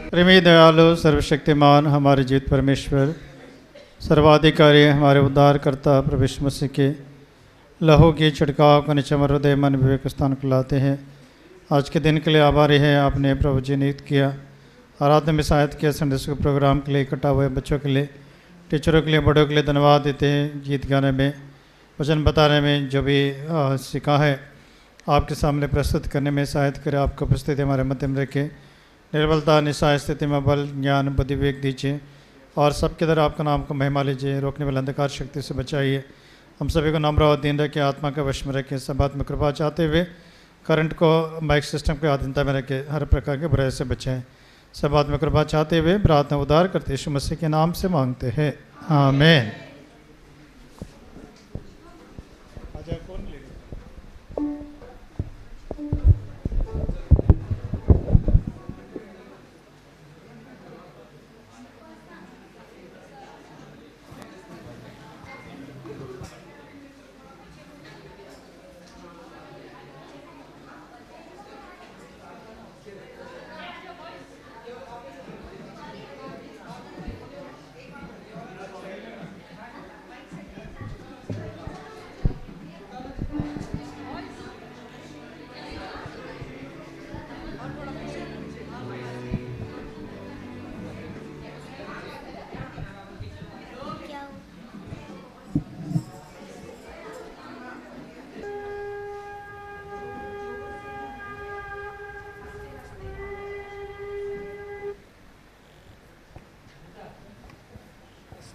प्रेमी दयालु सर्वशक्तिमान हमारे जीवित परमेश्वर, सर्वाधिकारी हमारे उद्धारकर्ता प्रभु यीशु मसीह के लहू की छिड़काव को नीचे हमारे हृदय मन विवेक स्थान को लाते हैं। आज के दिन के लिए आभारी है, आपने प्रभु जी नियुक्त किया, आराधना में सहायता किया, संडे स्कूल प्रोग्राम के लिए, इकट्ठा हुए बच्चों के लिए, टीचरों के लिए, बड़ों के लिए धन्यवाद देते हैं। गीत गाने में, वचन बताने में जो भी सीखा है आपके सामने प्रस्तुत करने में सहायता करें। आपकी उपस्थिति हमारे मध्य में रखे, निर्बलता निस्सहाय स्थिति में बल ज्ञान बुद्धि विवेक दीजिए और सबके द्वारा आपका नाम को महिमा लीजिए। रोकने वाले अंधकार शक्ति से बचाइए। हम सभी को नम्र और दीन रखें, आत्मा का वश में रखें, सब बात में कृपा चाहते हुए करंट को माइक सिस्टम के अधीनता में रखें, हर प्रकार के बुराई से बचाएं। सब बात में कृपा चाहते हुए प्रार्थना उद्धार करते यीशु मसीह के नाम से मांगते हैं, आमीन।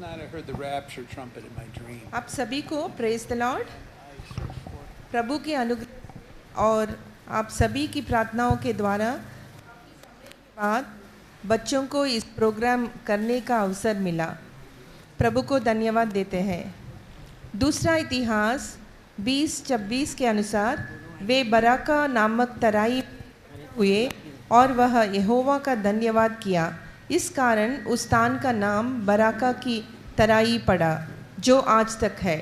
I heard the rapture trumpet in my dream. आप सभी को प्रेज द लॉर्ड। प्रभु के अनुग्रह और आप सभी की प्रार्थनाओं के द्वारा बाद बच्चों को इस प्रोग्राम करने का अवसर मिला। प्रभु को धन्यवाद देते हैं। दूसरा इतिहास 20:26 के अनुसार वे बराका नामक तराई हुए और वह यहोवा का धन्यवाद किया। इस कारण उस स्थान का नाम बराका की तराई पड़ा, जो आज तक है।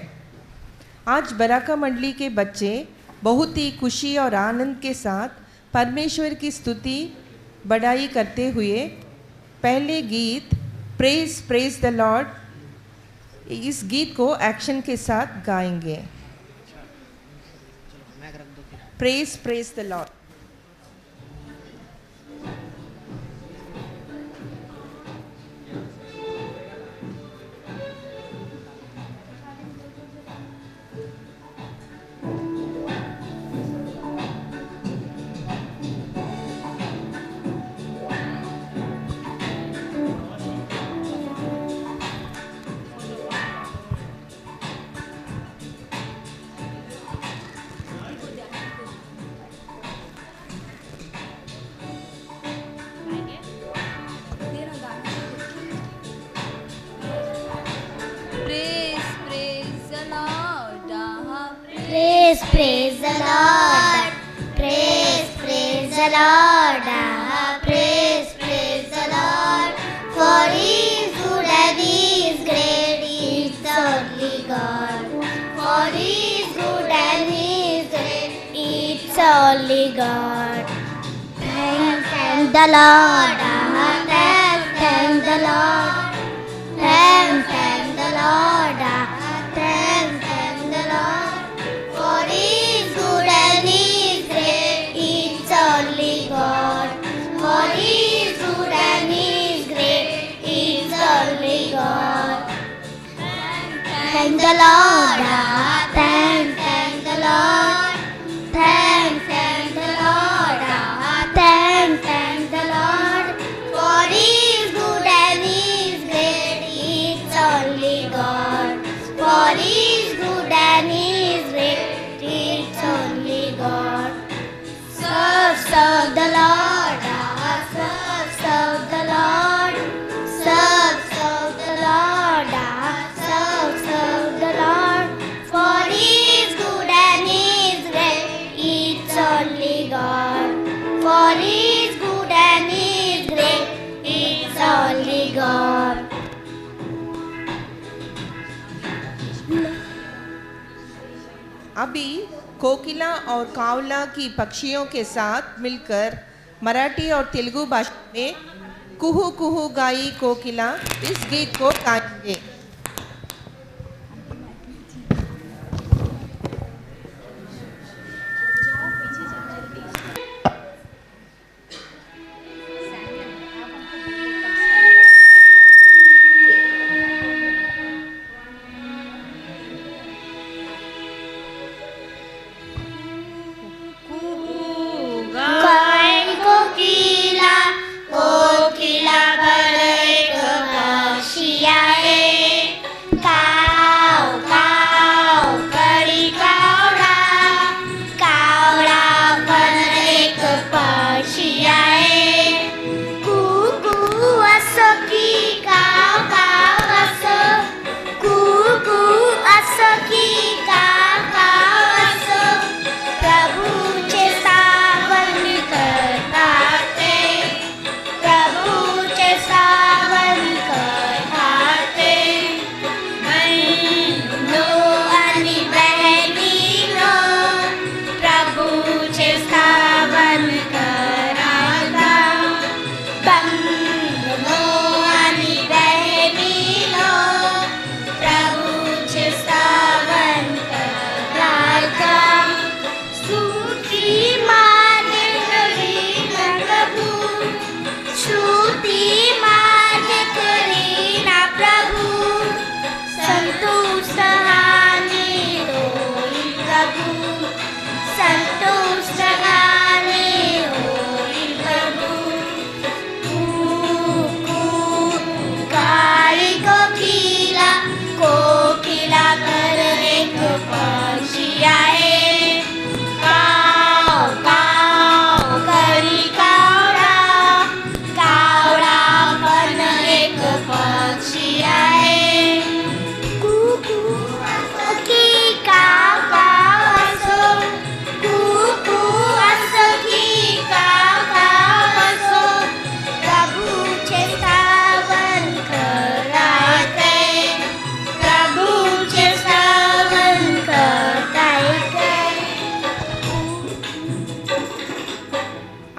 आज बराका मंडली के बच्चे बहुत ही खुशी और आनंद के साथ परमेश्वर की स्तुति बढ़ाई करते हुए पहले गीत प्रेज प्रेज द लॉर्ड, इस गीत को एक्शन के साथ गाएंगे। Praise praise the Lord. Praise the Lord, praise the Lord, praise the Lord, for He is good and He is great, He is the only God. For He is good and He is great, He is the only God. Thank the Lord, thank the Lord, thank the Lord, thank the Lord. For He is good and He is great, He is the only God. For He is good and He is great, He is the only God. Thank the Lord, thank the Lord, thank the Lord, thank the Lord. For He is good and He is great, He is the only God. For He is good and He is great, it's only God. Serve the Lord, serve the Lord, serve the Lord, serve the Lord. For He is good and He is great, it's only God. For He is good and He is great, it's only God. अभी कोकिला और कावला की पक्षियों के साथ मिलकर मराठी और तेलुगु भाषा में कुहू कुहू गाई कोकिला इस गीत को गाएंगे।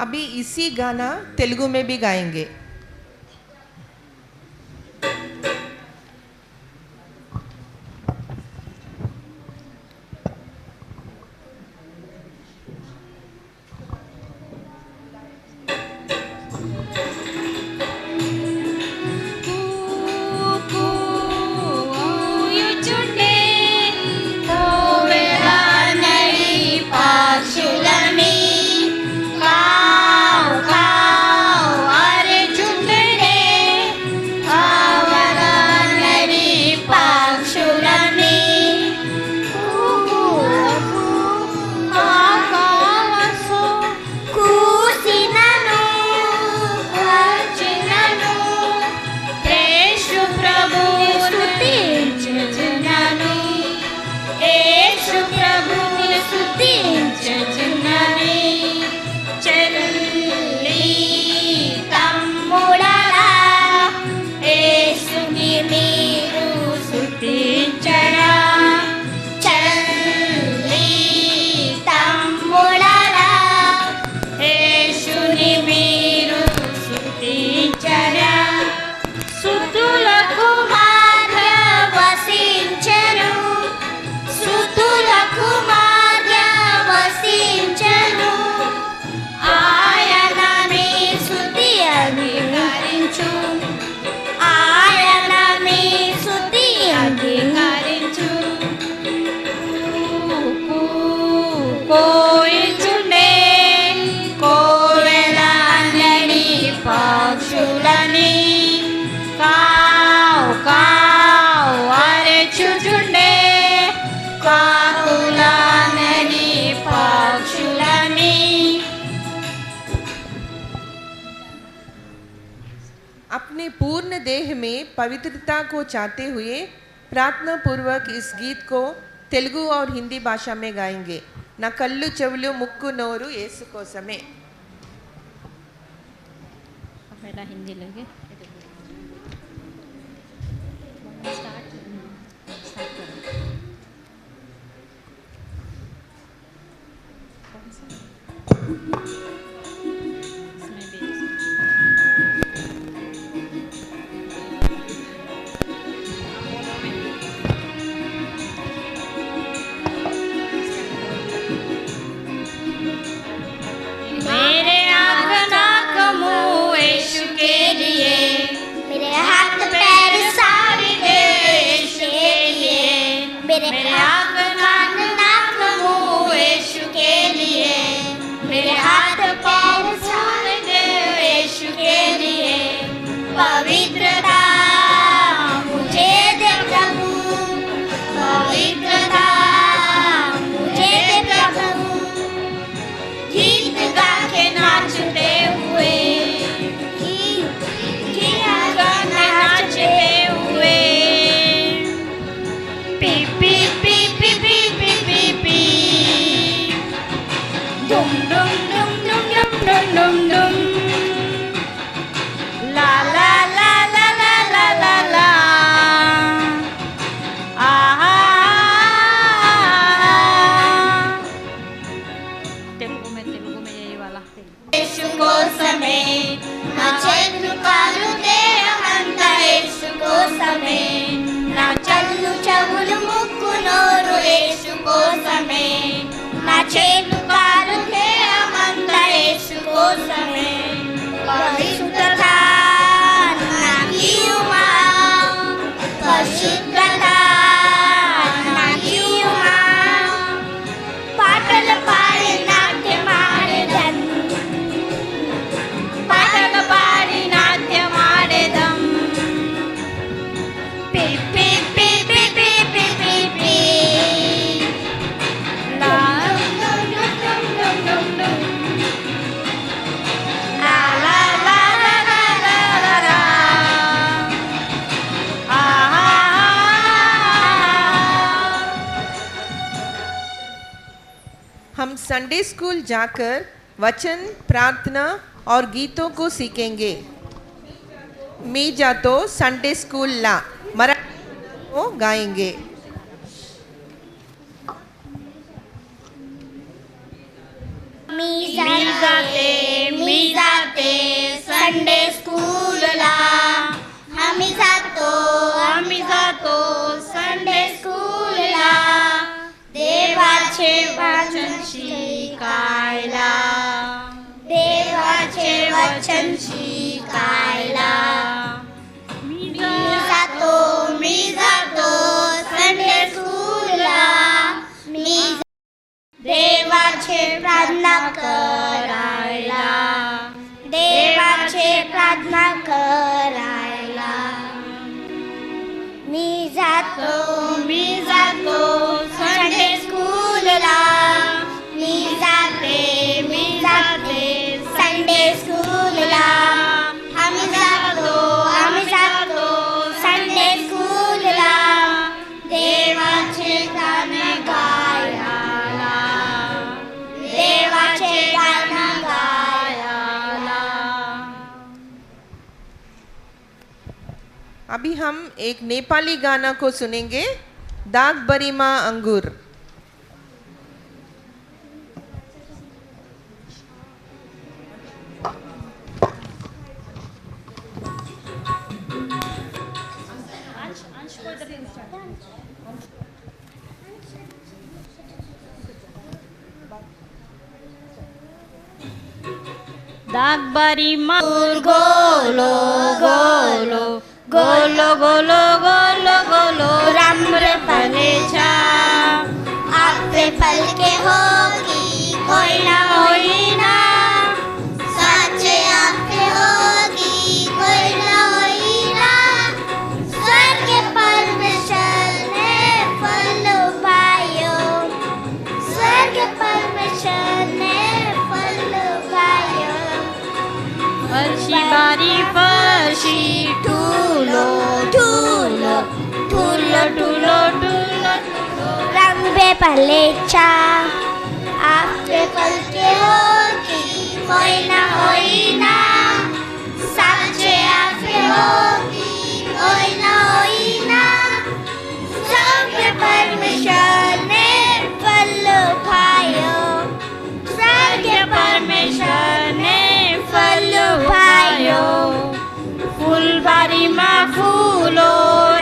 अभी इसी गाना तेलुगु में भी गाएंगे। अपने पूर्ण देह में पवित्रता को चाहते हुए प्रार्थना पूर्वक इस गीत को तेलुगु और हिंदी भाषा में गाएंगे। ना कल्लु చెవులు ముక్కు నోరు యేసు కోసమే। पहला हिंदी लेंगे। मेरे आँख कान नाक मुँह यीशु के लिए, मेरे हाथ पैर छोड़ दे यीशु के लिए। पवित्रता मुझे दे प्रभु, पवित्रता मुझे दे प्रभु। गीत गा के नाचते हुए, गीत गा के नाचते हुए। पी पी पी पी पी पी पी पी, डुम डुम डुम डुम डुम डुम डुम डुम। ला ला ला ला ला ला ला ला। आहा। तेलुगु में यही वाला। यीशु కోసమే నా చేతులు కాలు దేహమంతా యేసు కోసమే, నా కళ్ళు చెవులు ముక్కు నోరు యేసు కోసమే, నా చేతులు కాలు దేహమంతా యేసు కోసమే। పరిశుద్ధత నాకియుమా, పరిశుద్ధత నాకియుమా। పాటలు పాడి నాట్యమాడెదం, పాటలు పాడి నాట్యమాడెదం। పి పి పి పి పి పి పి పి, లా డుమ్ డుమ్ డుమ్ డుమ్ డుమ్ డుమ్। లా లా లా లా లా లా లా లా। ఆహా। हम संडे स्कूल जाकर वचन, प्रार्थना और गीतों को सीखेंगे। मी जातो संडे स्कूल ला मराठी को गाएंगे। मी जाते संडे स्कूलला, आम्ही जातो संडे स्कूलला। देवाचे वचन शिकायला, देवाचे वचन शिकायला। मी जातो संडे स्कूलला, देवाचे प्रार्थना करायला, देवाचे प्रार्थना करायला। मी जातो संडे स्कूलला, मी जाते संडे स्कूलला। आम्ही जातो संडे स्कूलला, देवाचे गाण गायला, देवाचे गाण गायला। अभी हम एक नेपाली गाना को सुनेंगे, दाग बरीमा अंगूर। दागबारी माऊर गोलो गोलो गोलो गोलो गोलो गोलो राम्र फलेचा आपले फलके होगी, होईना होईना साचे आपले होगी, होईना होईना। स्वर्ग परमेश्वर ने फल पायो, स्वर्ग परमेश्वर ने फल पायो। फरशी बारी फरशी ठुलो ठुलो ठुलो ठुलो ठुलो रंग फलेचा आपले फलके होगी, होईना होईना साचे आपले होगी, होईना होईना। स्वर्ग परमेश्वर ने फल पायो, स्वर्ग परमेश्वर ने फल पायो। फुलबारीमा फुलो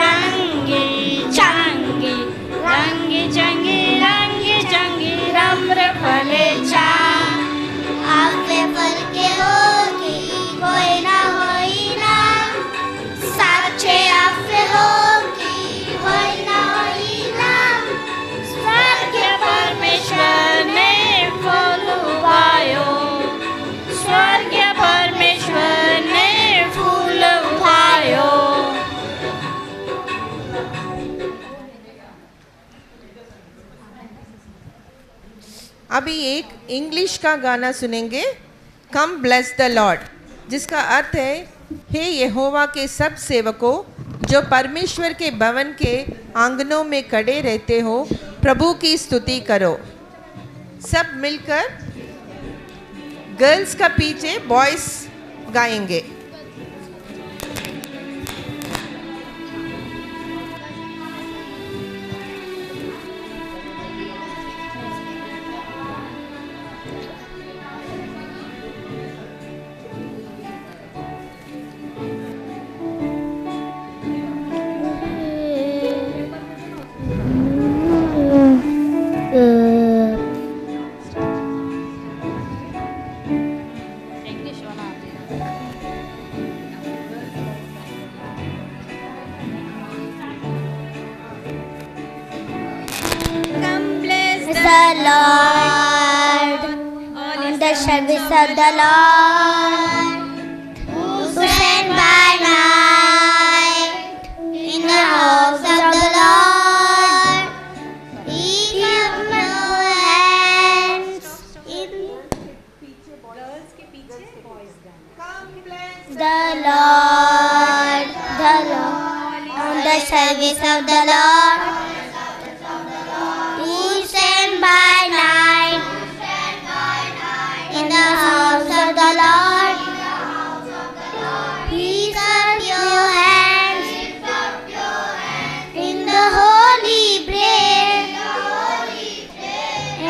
रंगी चंगी रंगी चंगी रंगी चंगी राम्र फलेचा अभी एक इंग्लिश का गाना सुनेंगे, कम ब्लेस द लॉर्ड, जिसका अर्थ है, हे यहोवा के सब सेवकों जो परमेश्वर के भवन के आंगनों में खड़े रहते हो, प्रभु की स्तुति करो। सब मिलकर गर्ल्स का पीछे बॉयज गाएंगे। Service of the Lord, who stand by night in the house of the Lord. Lift up your hands in the Lord, on the service of the Lord, who stand by night in the house of the Lord. Lift up your hands in the holy prayer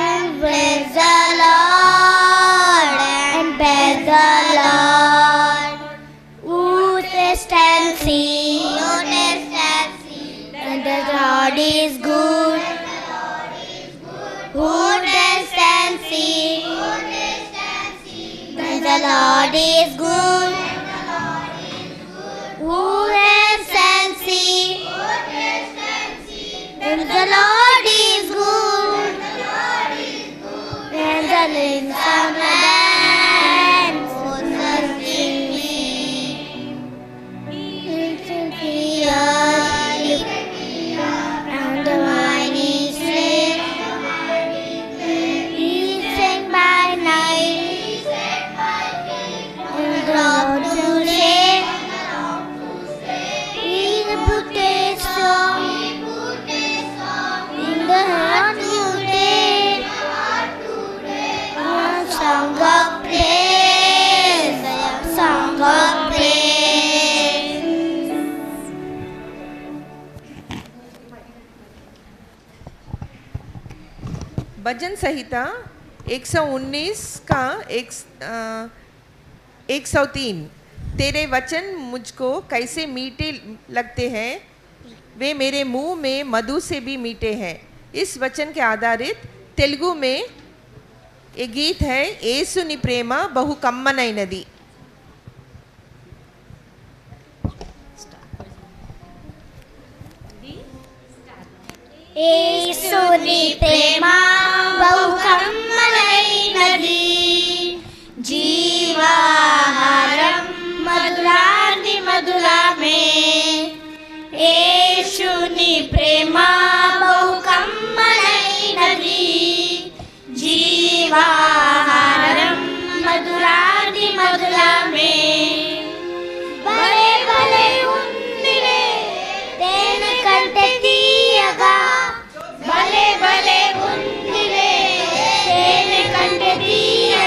and praise the Lord and praise the Lord. Who taste and see that the Lord is good. Who taste and see the Lord is good. Who taste and see that the Lord is good. And the limbs of the land was thirsting me. And the wine is red. He sang by night. Lord to say, He put a song in the heart today, a song of praise, a song of praise. भजन संहिता 119 का 103। तेरे वचन मुझको कैसे मीठे लगते हैं, वे मेरे मुंह में मधु से भी मीठे हैं। इस वचन के आधारित तेलुगु में एक गीत है, येसुनी प्रेम बहु कम्मनैनदी। येसुनी प्रेम बहु कम्मनैनदी, जीवाहारम मधुरानि मधुरामे। येसुनी प्रेम बहु कम्मनैनदी, जीवाहारम मधुरानि मधुरामे। भले भले उन्दिरे तेन कंटे तीयगा, भले भले उन्दिरे तेन कंटे तीयगा।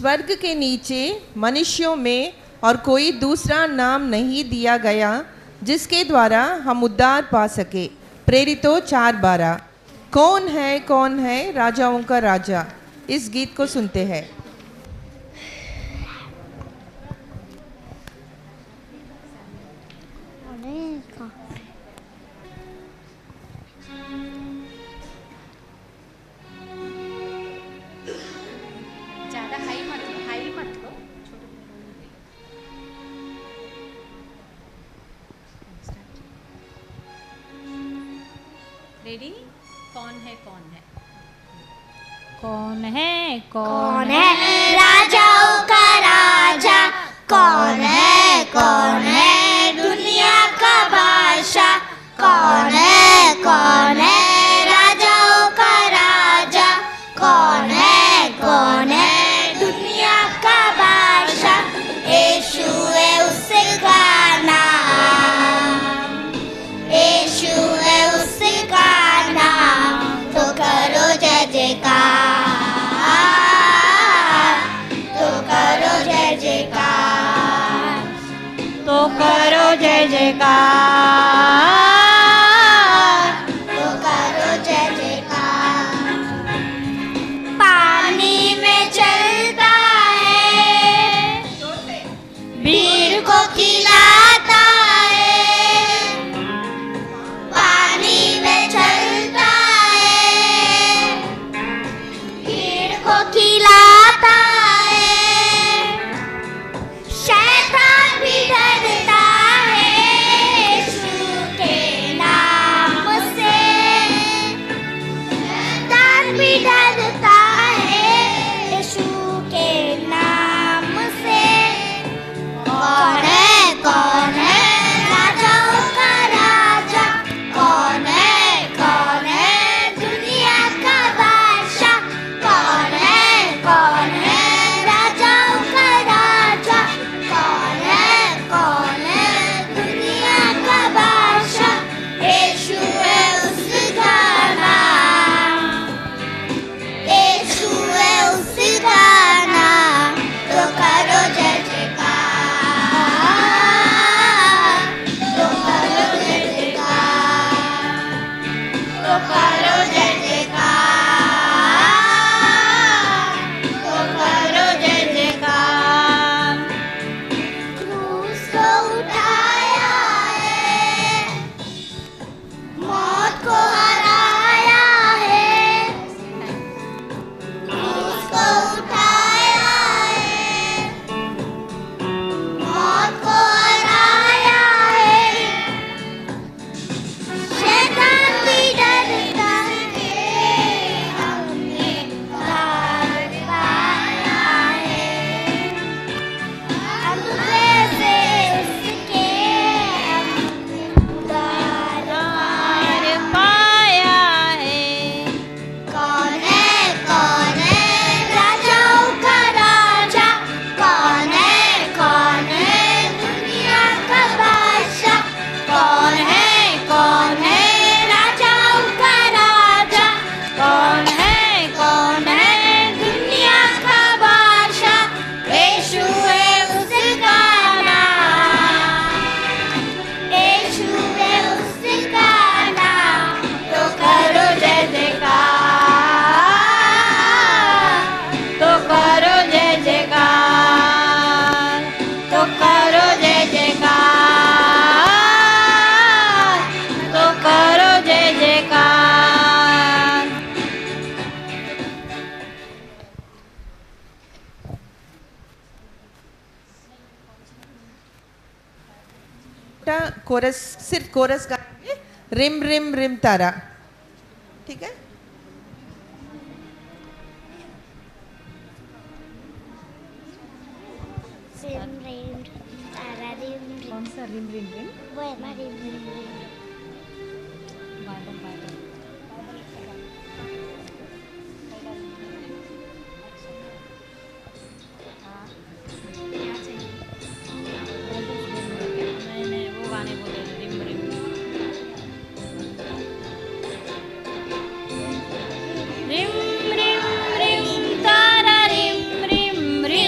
स्वर्ग के नीचे मनुष्यों में और कोई दूसरा नाम नहीं दिया गया जिसके द्वारा हम उद्धार पा सके। प्रेरितों 4:12। कौन है राजाओं का राजा। इस गीत को सुनते हैं। रेडी? कौन है कौन है राजाओं का राजा। कौन है दुनिया का बादशाह। कौन है राजाओं का राजा। कौन है दुनिया का बादशाह। यीशु है उसका नाम। यीशु है उसका नाम। तो करो जय जयकार। तो करो जय जयकार। तो करो जय जयकार। तो करो जय जयकार। पानी में चलता है, भीड़ को खिलाता है। पानी में चलता है, भीड़ को खिलाता है। शैतान भी डरता है यीशु के नाम से। शैतान भी डरता है यीशु के नाम से। कौन है राजाओं का राजा। कौन है दुनिया का बादशाह। कौन है राजाओं का राजा। कौन है दुनिया का बादशाह। यीशु है उसका नाम। यीशु है उसका नाम। तो करो जय जयकार। तो करो जय जयकार। तो करो जय जयकार। तो करो जय जयकार। क्रूस को उठाया है, मौत को हराया है। क्रूस को उठाया है, मौत को हराया है। शैतान भी डरता है, हमने उद्धार पाया है। अंधे से उसके हमने उद्धार पाया है। कौन है राजाओं का राजा। कौन है दुनिया का बादशाह। कौन है राजाओं का राजा। कौन है दुनिया का बादशाह। यीशु है उसका नाम। यीशु है उसका नाम। तो करो जय जयकार। तो करो जय जयकार। तो करो जय जयकार। तो करो जय जयकार। कोरस, सिर्फ कोरस गाएंगे। रिम रिम रिम तारा। ठीक है। रिम रिम तारा रिम रिम। कौन सा रिम रिम रिम? वो है ना रिम रिम रिम। बादल बादल। मैंने वो गाने बोले रिम रिम। रिम रिम रिम तारा रिम रिम रिम।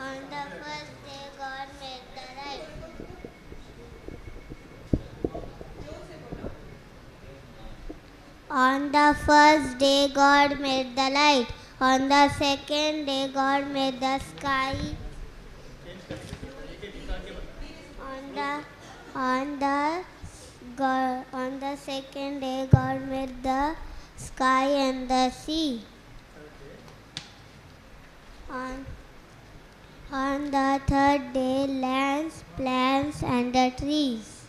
On the first day, God made the light. On the first day, God made the light. On the second day, God made the sky. On the second day, God made the sky and the sea. On the third day, lands, plants, and the trees.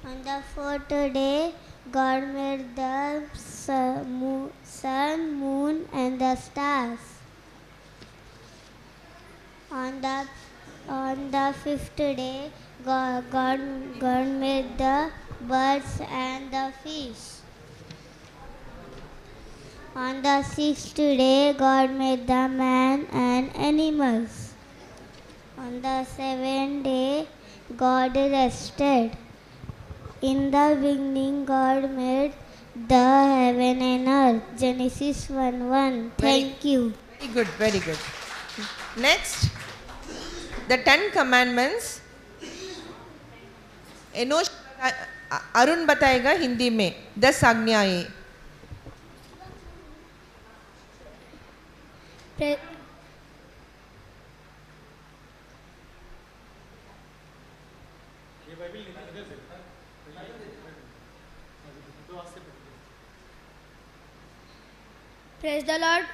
On the fourth day, God made the sun, moon, and the stars. On the fifth day, God made the birds and the fish. On the sixth day, God made the man and animals. On the seventh day, God rested. In the beginning, God made the heaven and earth. Genesis 1:1. Thank you. Very good, very good. Next, the 10 commandments. Enosh Arun बताएगा हिंदी में 10 आज्ञाएं. Praise the Lord.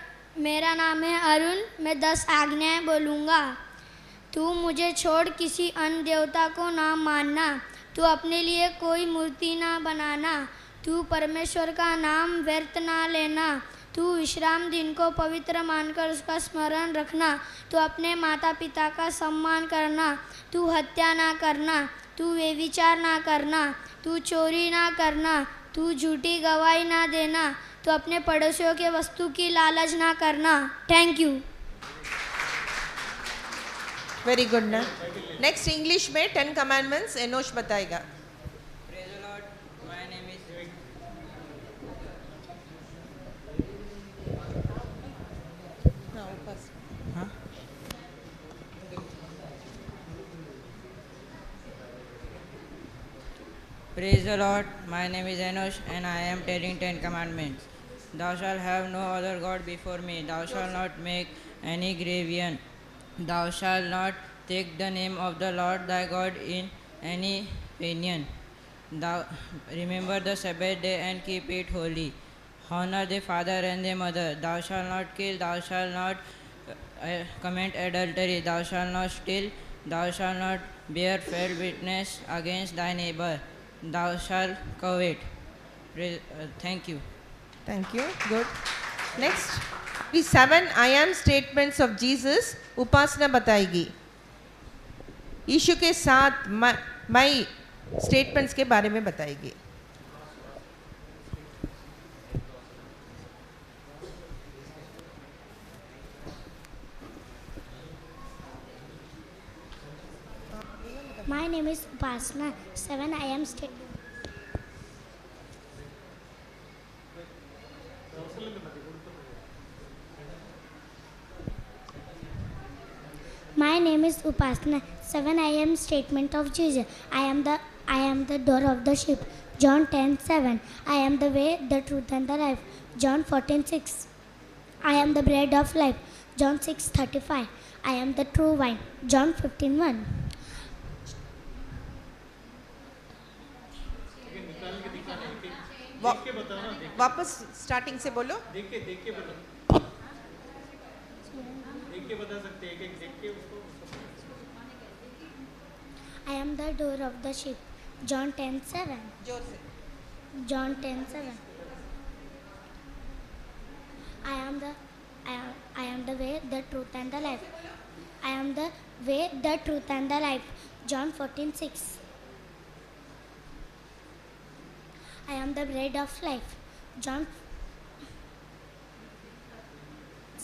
मेरा नाम है अरुण. मैं 10 आज्ञाएं बोलूँगा. तू मुझे छोड़ किसी अन्य देवता को ना मानना. तू अपने लिए कोई मूर्ति ना बनाना. तू परमेश्वर का नाम व्यर्थ ना लेना. तू विश्राम दिन को पवित्र मानकर उसका स्मरण रखना. तू अपने माता पिता का सम्मान करना. तू हत्या ना करना. तू व्यभिचार ना करना. तू चोरी ना करना. तू झूठी गवाही ना देना. तो अपने पड़ोसियों के वस्तु की लालच ना करना. Thank you. वेरी गुड ना. नेक्स्ट इंग्लिश में 10 कमांडमेंट्स एनोश बताएगा. Praise the Lord. My name is Praise the Lord. My name is Enosh and I am telling 10 commandments. Thou shalt have no other God before me. Thou shalt not make any graven. Thou shalt not take the name of the Lord thy God in any vain. Thou remember the Sabbath day and keep it holy. Honor the father and the mother. Thou shalt not kill. Thou shalt not commit adultery. Thou shalt not steal. Thou shalt not bear false witness against thy neighbor. Thou shalt covet. Thank you. Thank you. Good. Next, the 7 I am statements of Jesus. उपासना बताएगी. यीशु के 7 मैं statements के बारे में बताएगी. My name is Upasana. 7 I am statement. My name is Upasana. 7 I am statement of Jesus. I am the door of the sheep. John 10:7. I am the way, the truth, and the life. John 14:6. I am the bread of life. John 6:35. I am the true vine. John 15:1. वापस starting से बोलो. देख के बता सकते हैं. देख के उसको. I am the door of the sheep. John 10:7. जोर से. John 10:7. I am the way, the truth, and the life. I am the way, the truth, and the life. John 14:6. I am the bread of life. John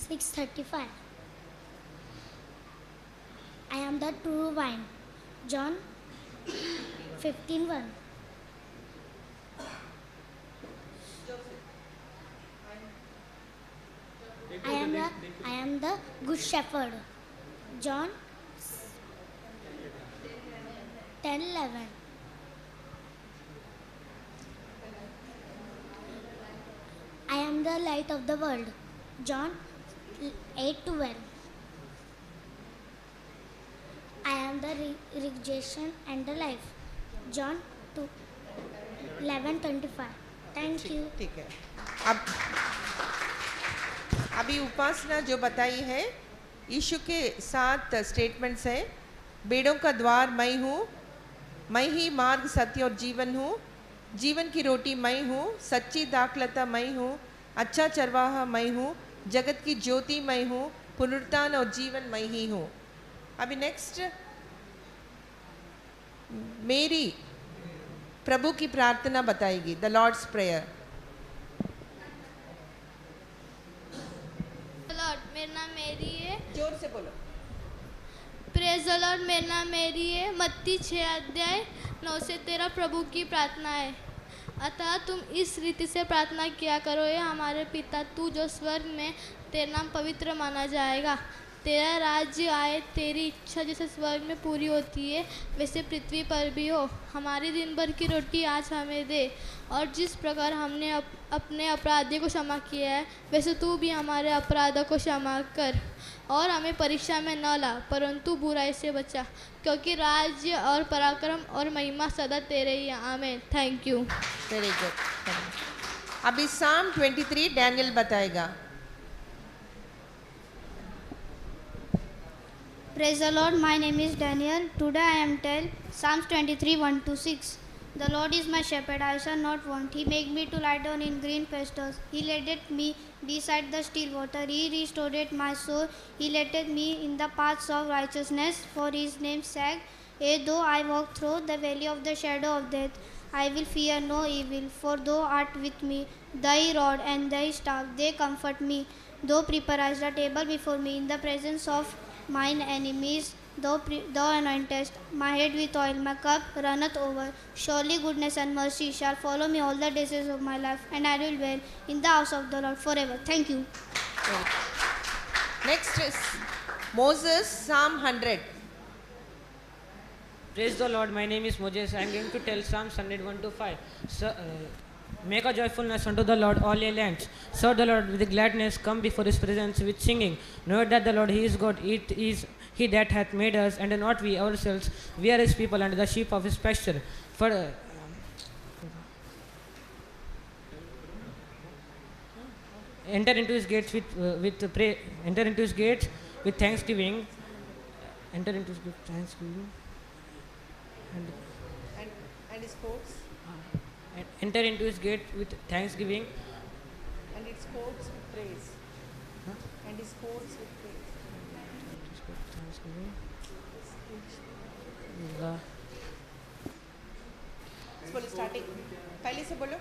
6:35. I am the true vine. John 15:1. I am the good shepherd. John 10:11. I am the light of the world. John 8:12. I am the resurrection and the life. John 11:25. Thank you. ठीक है। अब अभी उपासना जो बताई है, यीशु के 7 statements हैं। बेड़ों का द्वार मैं हूँ, मैं ही मार्ग सत्य और जीवन हूँ, जीवन की रोटी मैं हूँ, सच्ची दाखलता मैं हूँ, अच्छा चरवाहा मैं हूँ, जगत की ज्योति मैं हूँ, पुनरुत्थान और जीवन मैं ही हूँ। अभी नेक्स्ट मेरी प्रभु की प्रार्थना बताएगी, द लॉर्ड्स प्रेयर। लॉर्ड, मेरा नाम मेरी है। जोर से बोलो। प्रेज द लॉर्ड, मेरा नाम मेरी है। मत्ती 6:9-13 प्रभु की प्रार्थना है। अतः तुम इस रीति से प्रार्थना किया करो, ये हमारे पिता, तू जो स्वर्ग में, तेरा नाम पवित्र माना जाएगा, तेरा राज्य आए, तेरी इच्छा जैसे स्वर्ग में पूरी होती है वैसे पृथ्वी पर भी हो। हमारी दिन भर की रोटी आज हमें दे, और जिस प्रकार हमने अपने अपराधियों को क्षमा किया है वैसे तू भी हमारे अपराधों को क्षमा कर, और हमें परीक्षा में न ला परंतु बुराई से बचा, क्योंकि राज्य और पराक्रम और महिमा सदा तेरे ही है। आमीन। Thank you. Very good. अभी साम 23 डैनियल बताएगा। Praise the Lord, my name is Daniel. Today I am tell Psalms 23:1-6. The Lord is my shepherd, I shall not want. He make me to lie down in green pastures. He leadeth me beside the still water. He restored my soul. He leadeth me in the paths of righteousness for his name's sake. Yea, though I walk through the valley of the shadow of death, I will fear no evil, for thou art with me. Thy rod and thy staff, they comfort me. Thou preparest a table before me in the presence of mine enemies. Thou anointest my head with oil, my cup runneth over. Surely goodness and mercy shall follow me all the days of my life, and I will dwell in the house of the Lord forever. Thank you. Next is Moses, Psalm 100. Praise the Lord, my name is Moses. I am going to tell Psalms 101-5. Make a joyfulness unto the Lord, all ye lands. Serve the Lord with gladness, come before his presence with singing. Know that the Lord, he is God, it is he that hath made us, and not we ourselves. We are his people and the sheep of his pasture. For enter into his gates enter into his gates with thanksgiving. Enter into his gates with thanksgiving. And his courts. And enter into his gate with thanksgiving. And its courts with praise. And his courts with praise. Thanksgiving. बोलो starting, पहले से बोलो।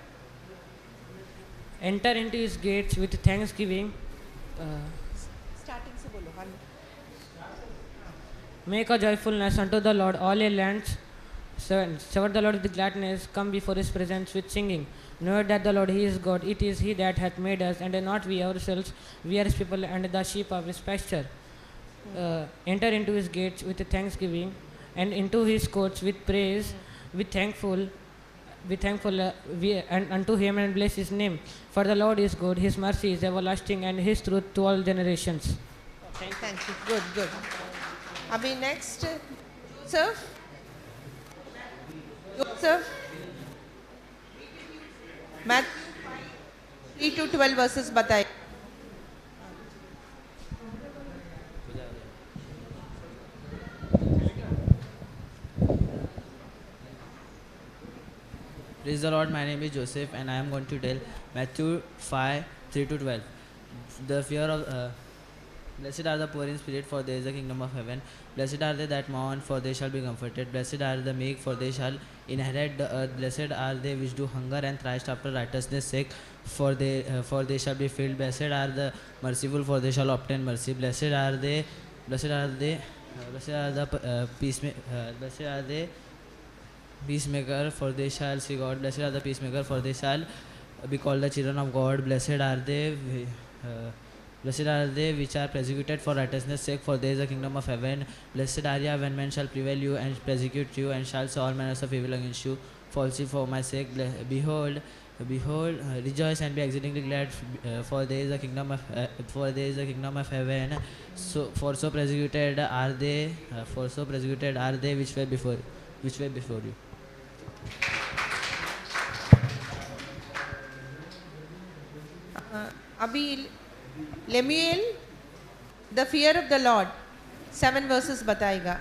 Enter into his gates with thanksgiving. Starting से बोलो। Make a joyfulness unto the Lord, all ye lands. Serve the Lord with gladness, come before his presence with singing. Know that the Lord, he is God, it is he that hath made us, and not we ourselves. We are his people and the sheep of his pasture. Enter into his gates with thanksgiving, and into his courts with praise. And unto him and bless his name. For the Lord is good, his mercy is everlasting, and his truth to all generations. Thank you. Good, good. अभी next, Joseph. Matthew 3-12 verses बताए। Praise the Lord, my name is Joseph and I am going to tell Matthew 5:3-12. The fear of blessed are the poor in spirit, for there is the kingdom of heaven. Blessed are they that mourn, for they shall be comforted. Blessed are the meek, for they shall inherit the earth. Blessed are they which do hunger and thirst after righteousness' sake, for they shall be filled. Blessed are the merciful, for they shall obtain mercy. Blessed are the peacemaker, for they shall see God. Blessed are the peacemaker, for they shall be called the children of God. Blessed are they Blessed are they which are persecuted for righteousness' sake, for theirs is the kingdom of heaven. Blessed are ye when men shall prevail you and persecute you, and shall say all manners of evil against you falsely for my sake. Behold, rejoice and be exceedingly glad, for there is a kingdom of heaven. So persecuted are they, which were before you. अभी Lemuel the fear of the Lord 7 verses बताएगा.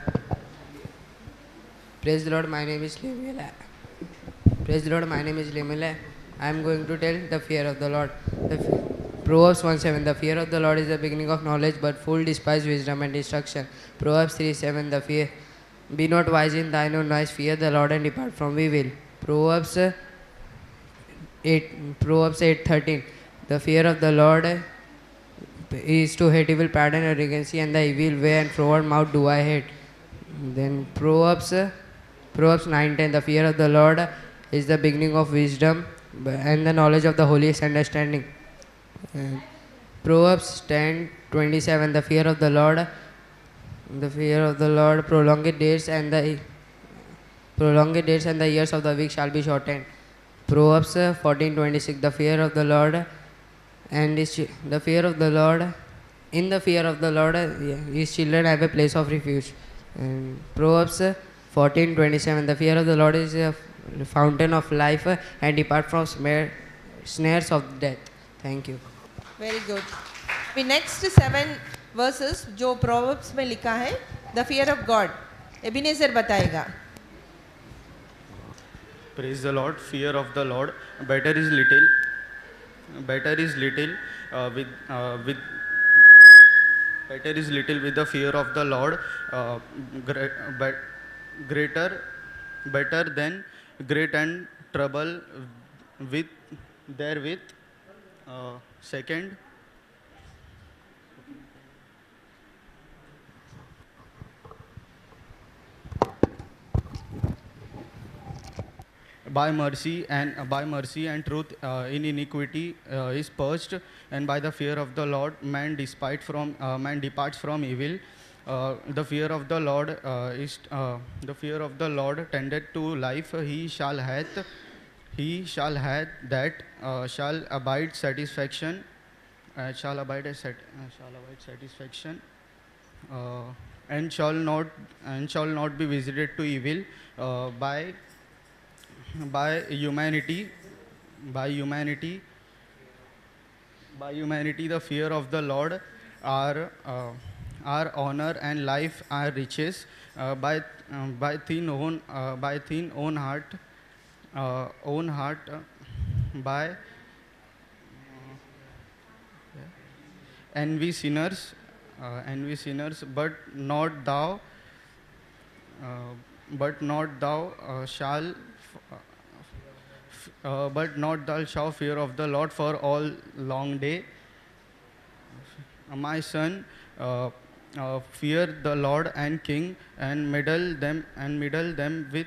Praise the Lord, my name is Lemuel. Praise the Lord, my name is Lemuel. I am going to tell the fear of the Lord. Proverbs 1:7. The fear of the Lord is the beginning of knowledge, but fool despise wisdom and instruction. Proverbs 3:7. The fear. Be not wise in thine own eyes. Fear the Lord and depart from evil. Proverbs 8:13. The fear of the Lord is to hate evil, pride and arrogancy, and the evil way and forward mouth do I hate. Then Proverbs 9:10. The fear of the Lord is the beginning of wisdom, and the knowledge of the holiest understanding. Proverbs 10:27. The fear of the Lord prolonged days, and the years of the weak shall be shortened. Proverbs 14:26. The fear of the Lord and in the fear of the Lord his children have a place of refuge. And Proverbs 14:27. The fear of the Lord is a fountain of life, and depart from snares of death. Thank you. Very good. अभी next 7 versus जो proverbs में लिखा है the fear of God Ebenezer बताएगा. Praise the Lord. Fear of the Lord. Better is little with the fear of the Lord. Better than great and trouble with therewith. Second. By mercy and truth in iniquity is purged, and by the fear of the Lord man departs from evil. The fear of the Lord tendeth to life. He shall hath that shall abide satisfaction. And shall not be visited to evil by humanity. The fear of the Lord are honor and life are riches. By thin own heart by envy sinners, but not thou shalt fear of the Lord for all long day. My son, fear the Lord and King, and middle them with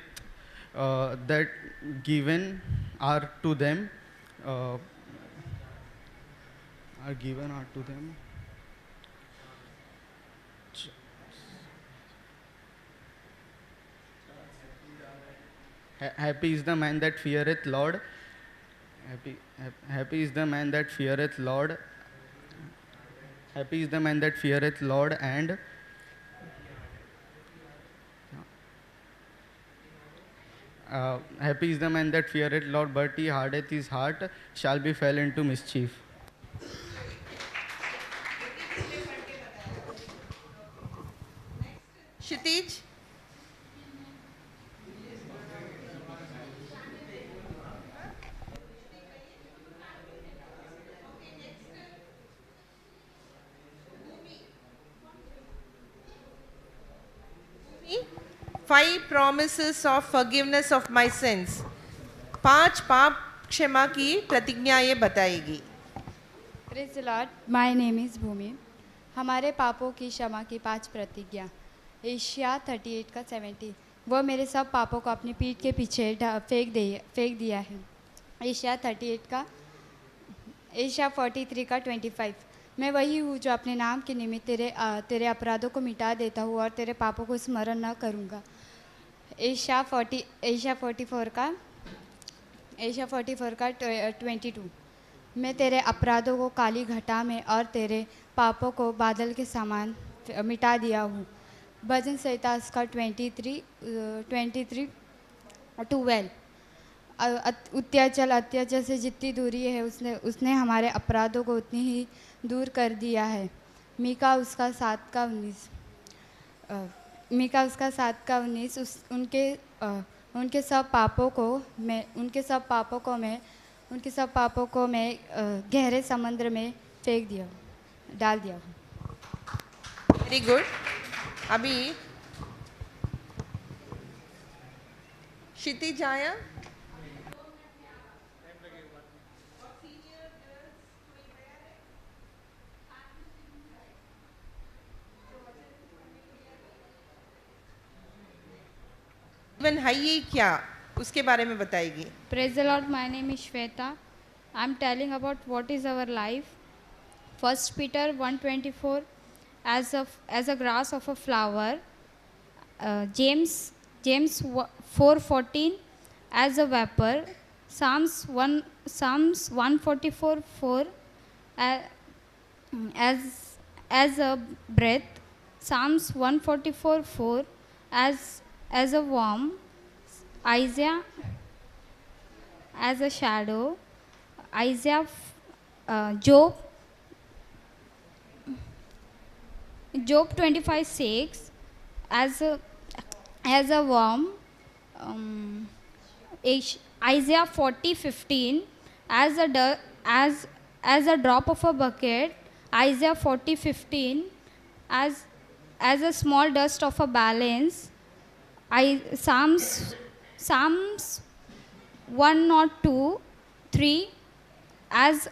that given are to them. Happy is the man that feareth Lord. Happy is the man that feareth Lord. Happy is the man that feareth Lord, and happy is the man that feareth Lord, but he hardeth his heart shall be fell into mischief. Kshitij. Five promises of forgiveness of my sins. 5 पाप क्षमा की प्रतिज्ञा ये बताएगी. Praise the Lord. My name is भूमि. हमारे पापों की क्षमा की 5 प्रतिज्ञा. एशिया 38:70. वो मेरे सब पापों को अपनी पीठ के पीछे फेंक दिया है. एशिया 43:25. मैं वही हूँ जो अपने नाम के निमित्त तेरे अपराधों को मिटा देता हूँ और तेरे पापों को स्मरण न करूँगा। एशिया 44 का 22। मैं तेरे अपराधों को काली घटा में और तेरे पापों को बादल के समान मिटा दिया हूँ। भजन संहिता का 23:12। अत्याचार से जितनी दूरी है उसने हमारे अपराधों को उतनी ही दूर कर दिया है। मीका उसका 7:19 उनके सब पापों को मैं गहरे समुद्र में डाल दिया हूँ। Very good. अभी क्षितिज आया। जीवन है ये क्या, उसके बारे में बताएगी। Praise the Lord, my name is Shweta. I'm telling about what is our life. 1 Peter 1:24, as a grass of a flower. James 4:14, as a vapor. Psalms 144:4, as a breath. Psalms 144:4, as a worm. Isaiah as a shadow. Job 25:6, as a worm. Isaiah 40:15, as a drop of a bucket. Isaiah 40:15, as a small dust of a balance. Psalms 102:3, as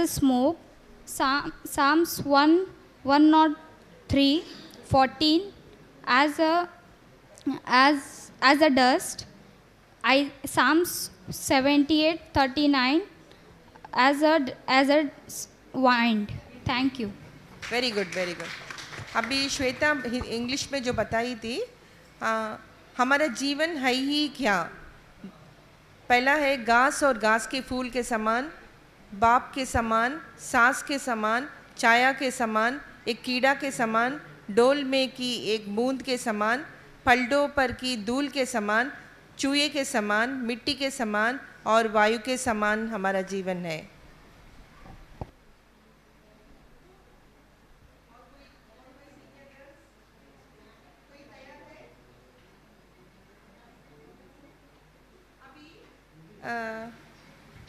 a smoke. Psalms 103:14, as a dust. Psalms 78:39, as a wind. Thank you. Very good, very good. अभी Shweta English में जो बताई थी, हमारा जीवन है ही क्या। पहला है घास और घास के फूल के समान, बाप के समान, सास के समान, छाया के समान, एक कीड़ा के समान, डोल में की एक बूंद के समान, पलडों पर की धूल के समान, चूहे के समान, मिट्टी के समान और वायु के समान हमारा जीवन है।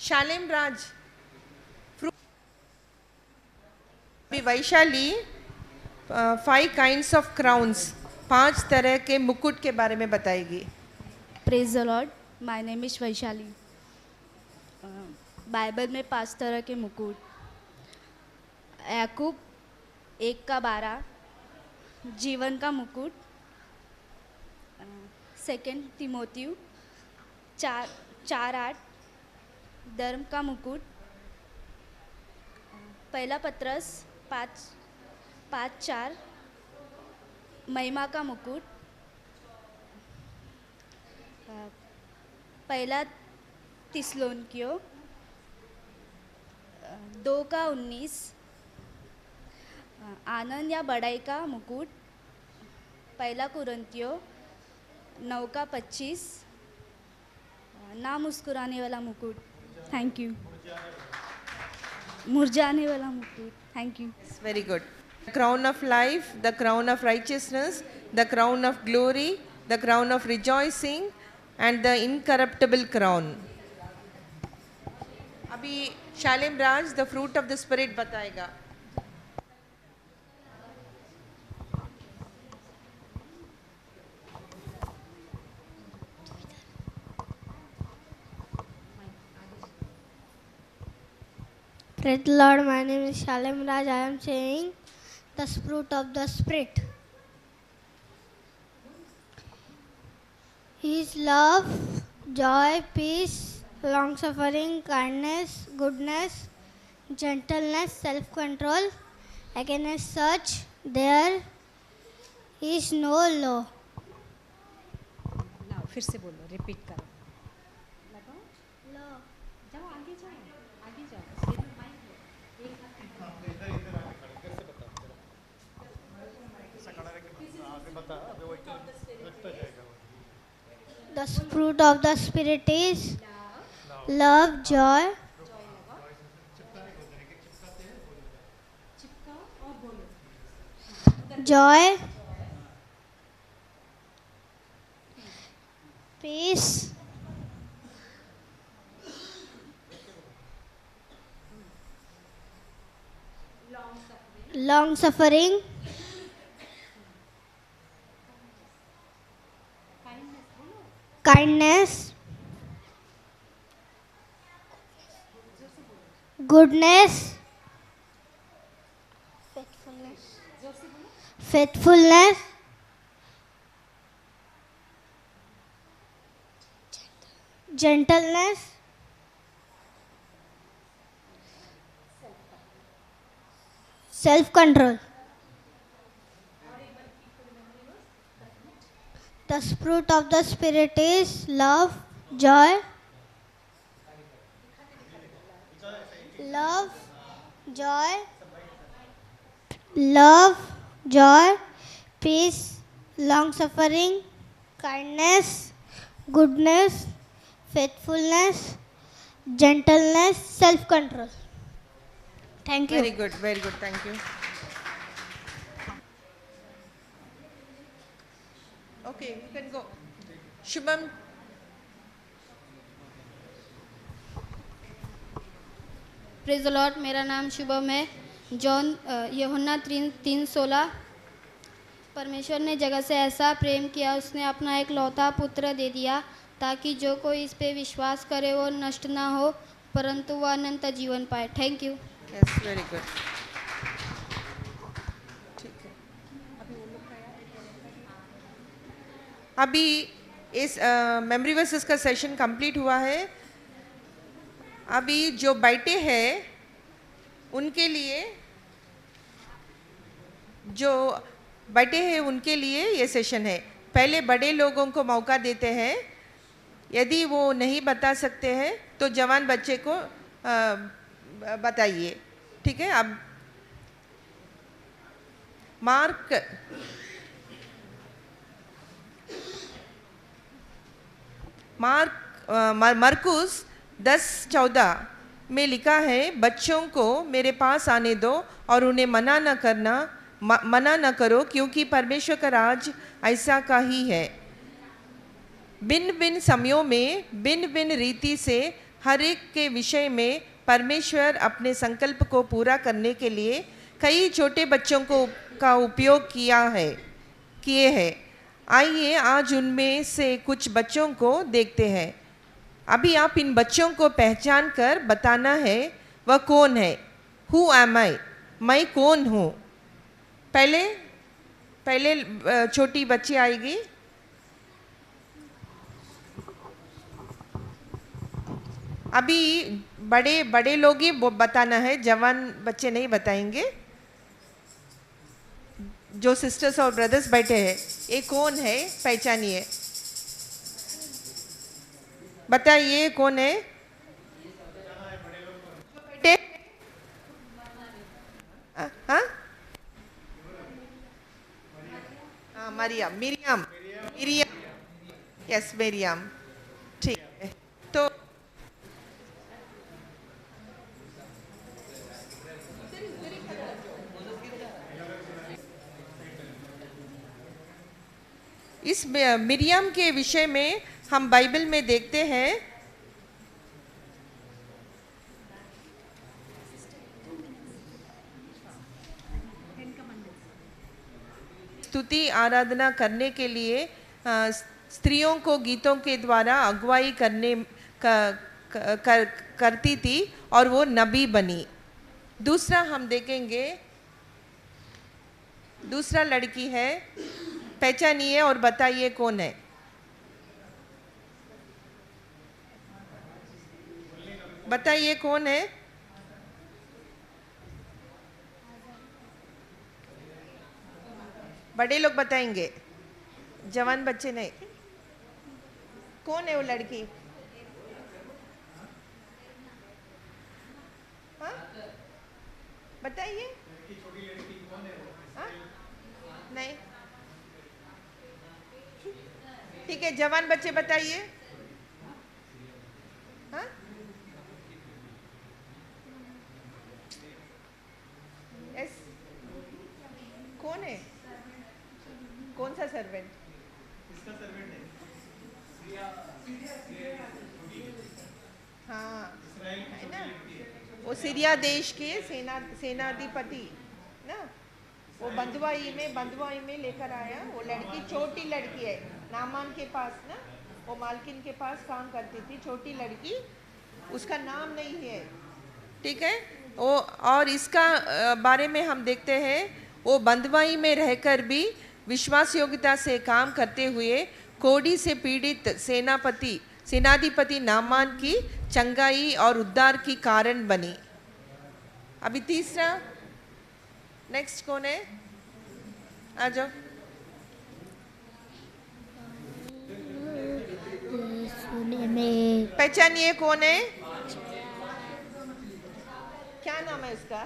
शालेम राज, वैशाली 5 kinds of crowns, 5 तरह के मुकुट के बारे में बताएगी। Praise the Lord, my name is Vaishali. Bible में 5 तरह के मुकुट। याकूब 1:12, जीवन का मुकुट। 2 तिमोथियु 4:8, धर्म का मुकुट। 1 पत्रस 5:4, महिमा का मुकुट। 1 थिस्सलुनीकियों 2:19, आनंद या बड़ाई का मुकुट। 1 कुरिन्थियों 9:25, ना मुस्कुराने वाला मुकुट। Thank you. मुरझाने वाला मुकुट। Thank you. Very good. Crown of life, the crown of righteousness, the crown of glory, the crown of rejoicing and the incorruptible crown. अभी Shalem Raj the fruit of the spirit बताएगा। Praise the Lord, my name is Shalem Raj. I am saying the fruit of the Spirit. His love, joy, peace, long-suffering, kindness, goodness, gentleness, self-control. Against such there is no law. ना फिर से बोलो, repeat करो. Law. जाओ आगे जाओ, आगे जाओ. The fruit of the Spirit is love, joy, joy, peace, long suffering, kindness, goodness, faithfulness, gentleness, self-control. The fruit of the Spirit is love, joy, love, joy, peace, long suffering, kindness, goodness, faithfulness, gentleness, self control. Thank you. Very good, thank you. Okay, you can go. Shubham. Praise the Lord. मेरा नाम शुभम है. John यूहन्ना 3:16. परमेश्वर ने जगत से ऐसा प्रेम किया, उसने अपना एक लौता पुत्र दे दिया, ताकि जो कोई इस पे विश्वास करे वो नष्ट ना हो, परंतु वह अनंत जीवन पाए. Thank you. Yes, very good. ठीक है. अभी इस मेमोरी वर्सेस का सेशन कंप्लीट हुआ है. अभी जो बैठे हैं उनके लिए ये सेशन है. पहले बड़े लोगों को मौका देते हैं. यदि वो नहीं बता सकते हैं तो जवान बच्चे को बताइए. ठीक है. अब मरकुस 10:14 में लिखा है, बच्चों को मेरे पास आने दो और उन्हें मना न करो, क्योंकि परमेश्वर का राज ऐसा का ही है. भिन्न भिन्न समयों में भिन्न भिन्न रीति से हर एक के विषय में परमेश्वर अपने संकल्प को पूरा करने के लिए कई छोटे बच्चों का उपयोग किए हैं. आइए आज उनमें से कुछ बच्चों को देखते हैं. अभी आप इन बच्चों को पहचान कर बताना है वह कौन है. हु एम आई, मैं कौन हूँ. पहले छोटी बच्ची आएगी. अभी बड़े लोग ही बताना है, जवान बच्चे नहीं बताएंगे. जो सिस्टर्स और ब्रदर्स बैठे हैं, ये कौन है, पहचानिए. बताइए कौन है. हाँ, मिरियम. Yes, Miriam. ठीक है. तो इस मिरियम के विषय में हम बाइबल में देखते हैं. स्तुति आराधना करने के लिए स्त्रियों को गीतों के द्वारा अगुवाई करती थी और वो नबी बनी. दूसरा हम देखेंगे, दूसरा लड़की है. पहचानिए और बताइए कौन है. बताइए कौन है. बड़े लोग बताएंगे, जवान बच्चे नहीं। कौन है वो लड़की? हाँ बताइए। हाँ? नहीं, ठीक है, जवान बच्चे बताइए। हाँ? यस, कौन है? कौन सा सर्वेंट? इसका सर्वेंट है। हाँ है ना, वो सीरिया देश के सेनाधिपति ना, वो बंदवाई में लेकर आया। वो लड़की छोटी लड़की है, नामान के पास ना, वो मालकिन के पास काम करती थी, छोटी लड़की, उसका नाम नहीं है, ठीक है वो। और इसका बारे में हम देखते हैं, वो बंदवाई में रहकर भी विश्वास योग्यता से काम करते हुए कोढ़ी से पीड़ित सेनाधिपति नामान की चंगाई और उद्धार की कारण बनी। अभी तीसरा, नेक्स्ट कौन है? आ जाओ। पहचानिए कौन है? क्या नाम है उसका?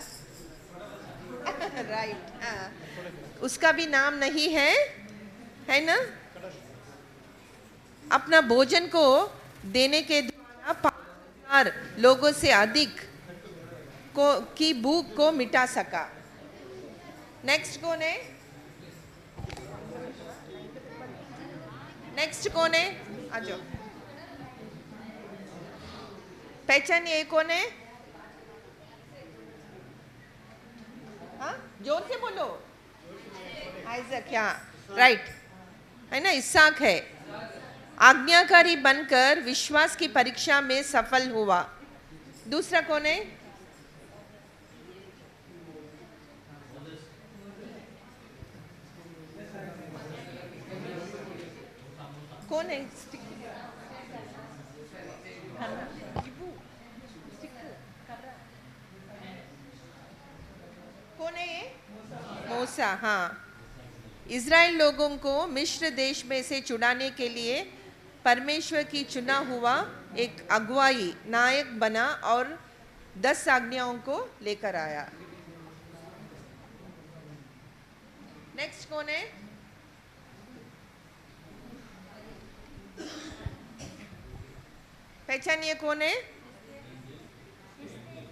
राइट, हाँ, उसका भी नाम नहीं है ना। अपना भोजन को देने के द्वारा 5,000 लोगों से अधिक की भूख को मिटा सका। नेक्स्ट कौन है? नेक्स्ट कौन है? आ जाओ, पहचानिए कौन है? हाँ जोर से बोलो। आइजक, हाँ राइट है ना, इसहाक है। आज्ञाकारी बनकर विश्वास की परीक्षा में सफल हुआ। दूसरा कौन है? कौन है? कौन है ये? मूसा, हाँ। इज़राइल लोगों को मिस्र देश में से छुड़ाने के लिए परमेश्वर की चुना हुआ एक अगुवाई नायक बना और 10 आज्ञाओं को लेकर आया। नेक्स्ट कौन है? पहचानिए कौन है?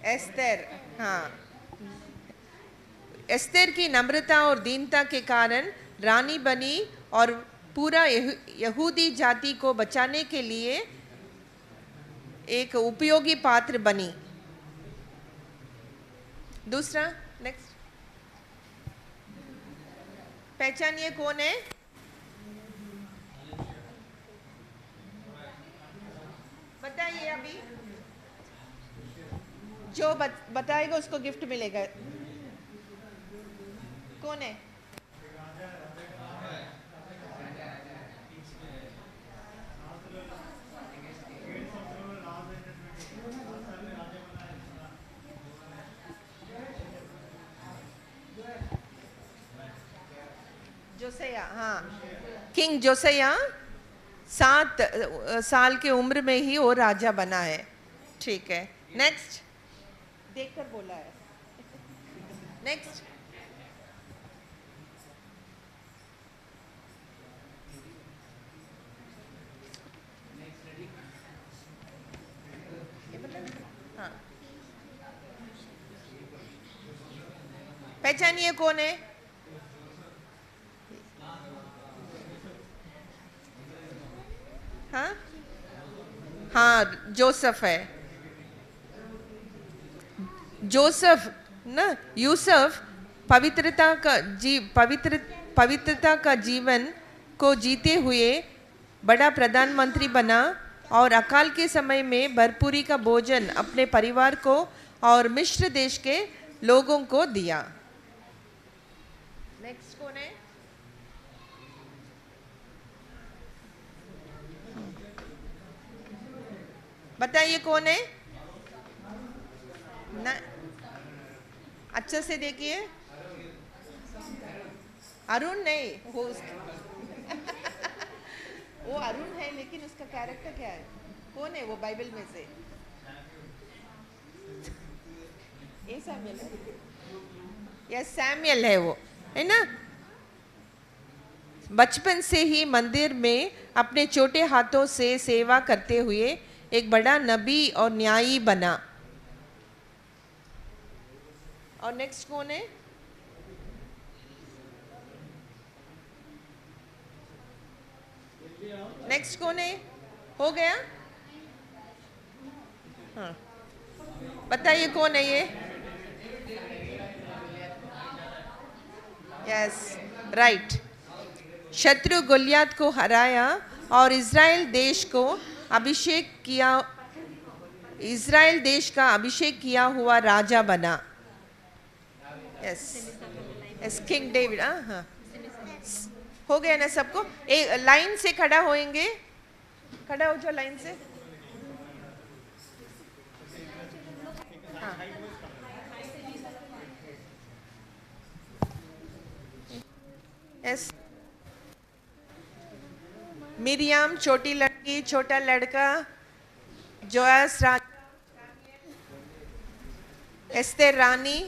एस्तेर, हाँ। एस्तेर की नम्रता और दीनता के कारण रानी बनी और पूरा यहूदी जाति को बचाने के लिए एक उपयोगी पात्र बनी। दूसरा, नेक्स्ट, पहचानिए कौन है? बताइए अभी, जो बताएगा उसको गिफ्ट मिलेगा। कौन है? जोसैया, हाँ, किंग जोसैया 7 साल के उम्र में ही वो राजा बना है, ठीक है। नेक्स्ट, देखकर बोला है। नेक्स्ट, हाँ, पहचानिए कौन है? हाँ हाँ, जोसेफ है। जोसेफ ना, यूसुफ पवित्रता का जीवन को जीते हुए बड़ा प्रधानमंत्री बना और अकाल के समय में भरपूरी का भोजन अपने परिवार को और मिस्र देश के लोगों को दिया। नेक्स्ट कौन है? बताइए कौन है? ना, अच्छे से देखिए। अरुण नहीं, वो वो अरुण है, लेकिन उसका कैरेक्टर क्या है? कौन है वो बाइबल में से? ये सैमुअल है, यस सैमुअल है वो, है ना? बचपन से ही मंदिर में अपने छोटे हाथों से सेवा करते हुए एक बड़ा नबी और न्यायी बना। और नेक्स्ट कौन है? नेक्स्ट कौन है? हो गया? हाँ, बताइए कौन है ये? Yes, right. शत्रु गोलियत को हराया और इज़राइल देश का अभिषेक किया हुआ राजा बना। Yes, yes, king David. हाँ, हो गया ना सबको? एक लाइन से खड़ा होएंगे, खड़ा हो जाओ लाइन से। हाँ, यस। मिरियम छोटी लड़की, छोटा लड़का, जोयास राजा, एस्तेर रानी,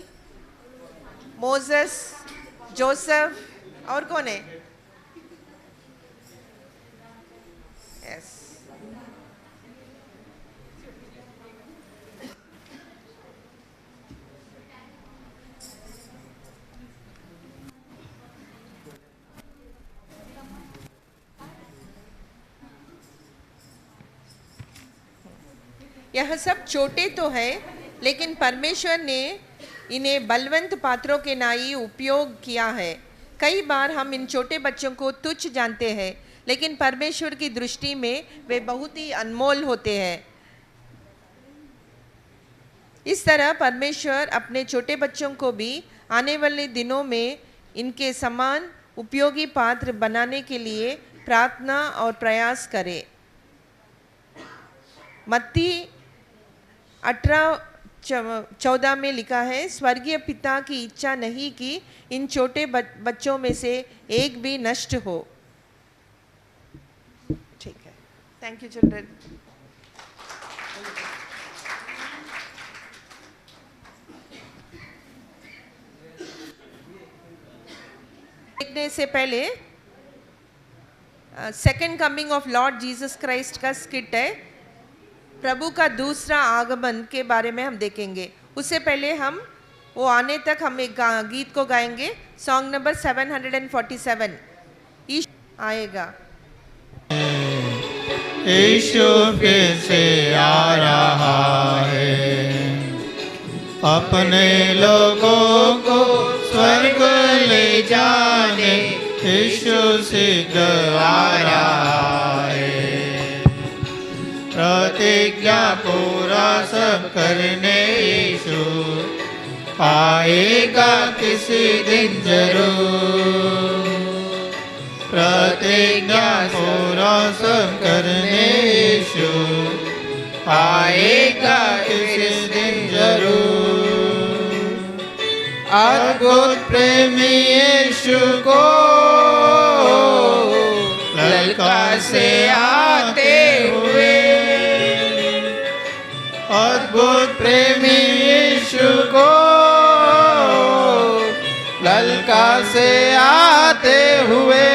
मोसेस, जोसेफ, और कौन है? यस, यह सब छोटे तो है, लेकिन परमेश्वर ने इन्हें बलवंत पात्रों के नाई उपयोग किया है। कई बार हम इन छोटे बच्चों को तुच्छ जानते हैं, लेकिन परमेश्वर की दृष्टि में वे बहुत ही अनमोल होते हैं। इस तरह परमेश्वर अपने छोटे बच्चों को भी आने वाले दिनों में इनके समान उपयोगी पात्र बनाने के लिए प्रार्थना और प्रयास करे। मत्ती 18:14 में लिखा है, स्वर्गीय पिता की इच्छा नहीं कि इन छोटे बच्चों में से एक भी नष्ट हो। ठीक है, थैंक यू चिल्ड्रन। देखने से पहले second coming of Lord Jesus Christ का स्किट है, प्रभु का दूसरा आगमन के बारे में हम देखेंगे। उससे पहले हम वो आने तक हम एक गीत को गाएंगे, सॉन्ग नंबर 747 आएगा। यीशु फिर से आ रहा है, अपने लोगों को स्वर्ग ले जाने यीशु शीघ्र आ रहा है। प्रतिज्ञा पूरा सब करने यीशु आएगा किसी दिन जरूर। प्रतिज्ञा पूरा सब करने यीशु आएगा किसी दिन जरूर। अद्भुत प्रेमी यीशु को ललका से आते हुए, अद्भुत प्रेमी यीशु को ललका से आते हुए,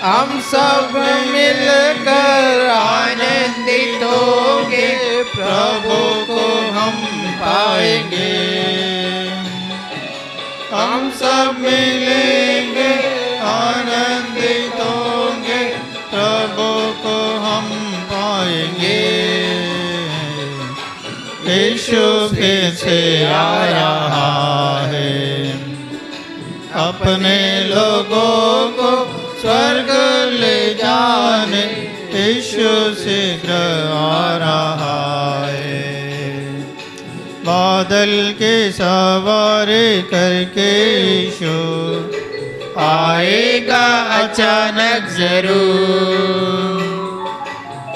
हम सब मिलकर आनंदित होंगे, प्रभु को हम पाएंगे। हम सब मिलेंगे, आनंदित होंगे, प्रभु को हम पाएंगे। यीशु फिर से आ रहा है, अपने लोगों को स्वर्ग ले जाने यीशु शीघ्र आ रहा है। बादल के सवारी करके यीशु आएगा अचानक जरूर।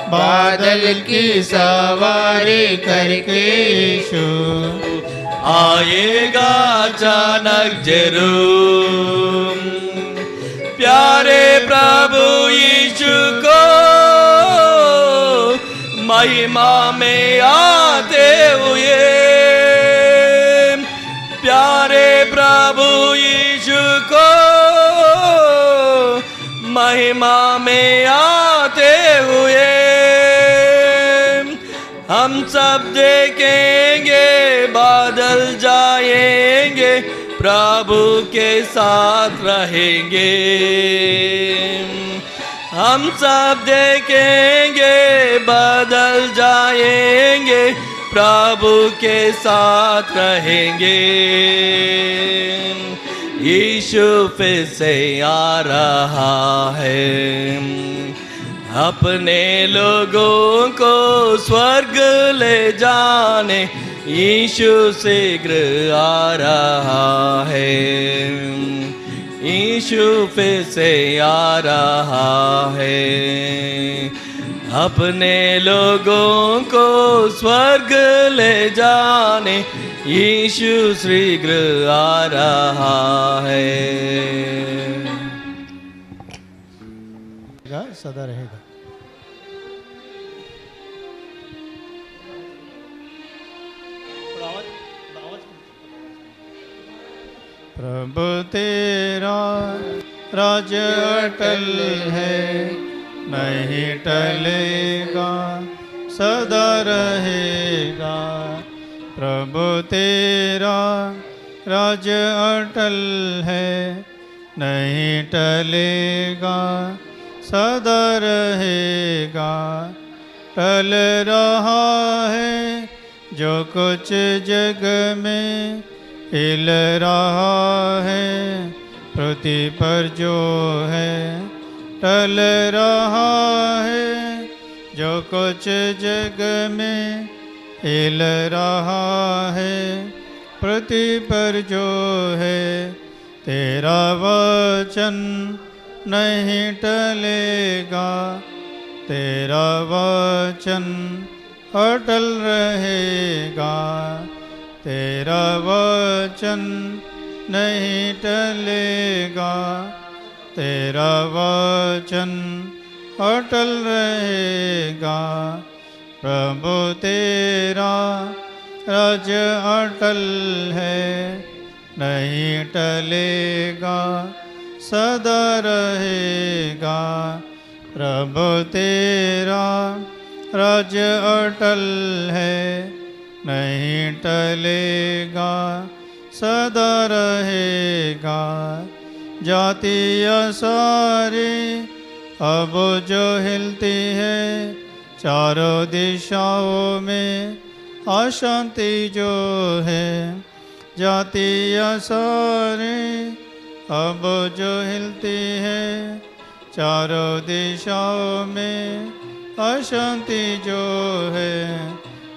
बादल की सवारी करके यीशु आएगा अचानक जरूर। प्यारे प्रभु यीशु को महिमा में आते हुए, प्यारे प्रभु यीशु को महिमा में आते हुए हम सब देखेंगे, बादल जाएंगे, प्रभु के साथ रहेंगे। हम सब देखेंगे, बादल जाएंगे, प्रभु के साथ रहेंगे। यीशु फिर से आ रहा है, अपने लोगों को स्वर्ग ले जाने यीशु शीघ्र आ रहा है। यीशु फिर से आ रहा है, अपने लोगों को स्वर्ग ले जाने यीशु शीघ्र आ रहा है। सदा रहेगा। प्रभु तेरा राज्य अटल है, नहीं टलेगा, सदा रहेगा। प्रभु तेरा राज्य अटल है, नहीं टलेगा, सदा रहेगा। टल रहा है जो कुछ जग में, हिल रहा है पृथ्वी पर जो है। टल रहा है जो कुछ जग में, हिल रहा है पृथ्वी पर जो है। तेरा वचन नहीं टलेगा, तेरा वचन अटल रहेगा। तेरा वचन नहीं टलेगा, तेरा वचन अटल रहेगा। प्रभु तेरा राज्य अटल है, नहीं टलेगा, सदा रहेगा। प्रभु तेरा राज्य अटल है, नहीं टलेगा, सदा रहेगा। जातियाँ सारी अब जो हिलती है, चारों दिशाओं में अशांति जो है। जातियाँ सारी अब जो हिलती है, चारों दिशाओं में अशांति जो है।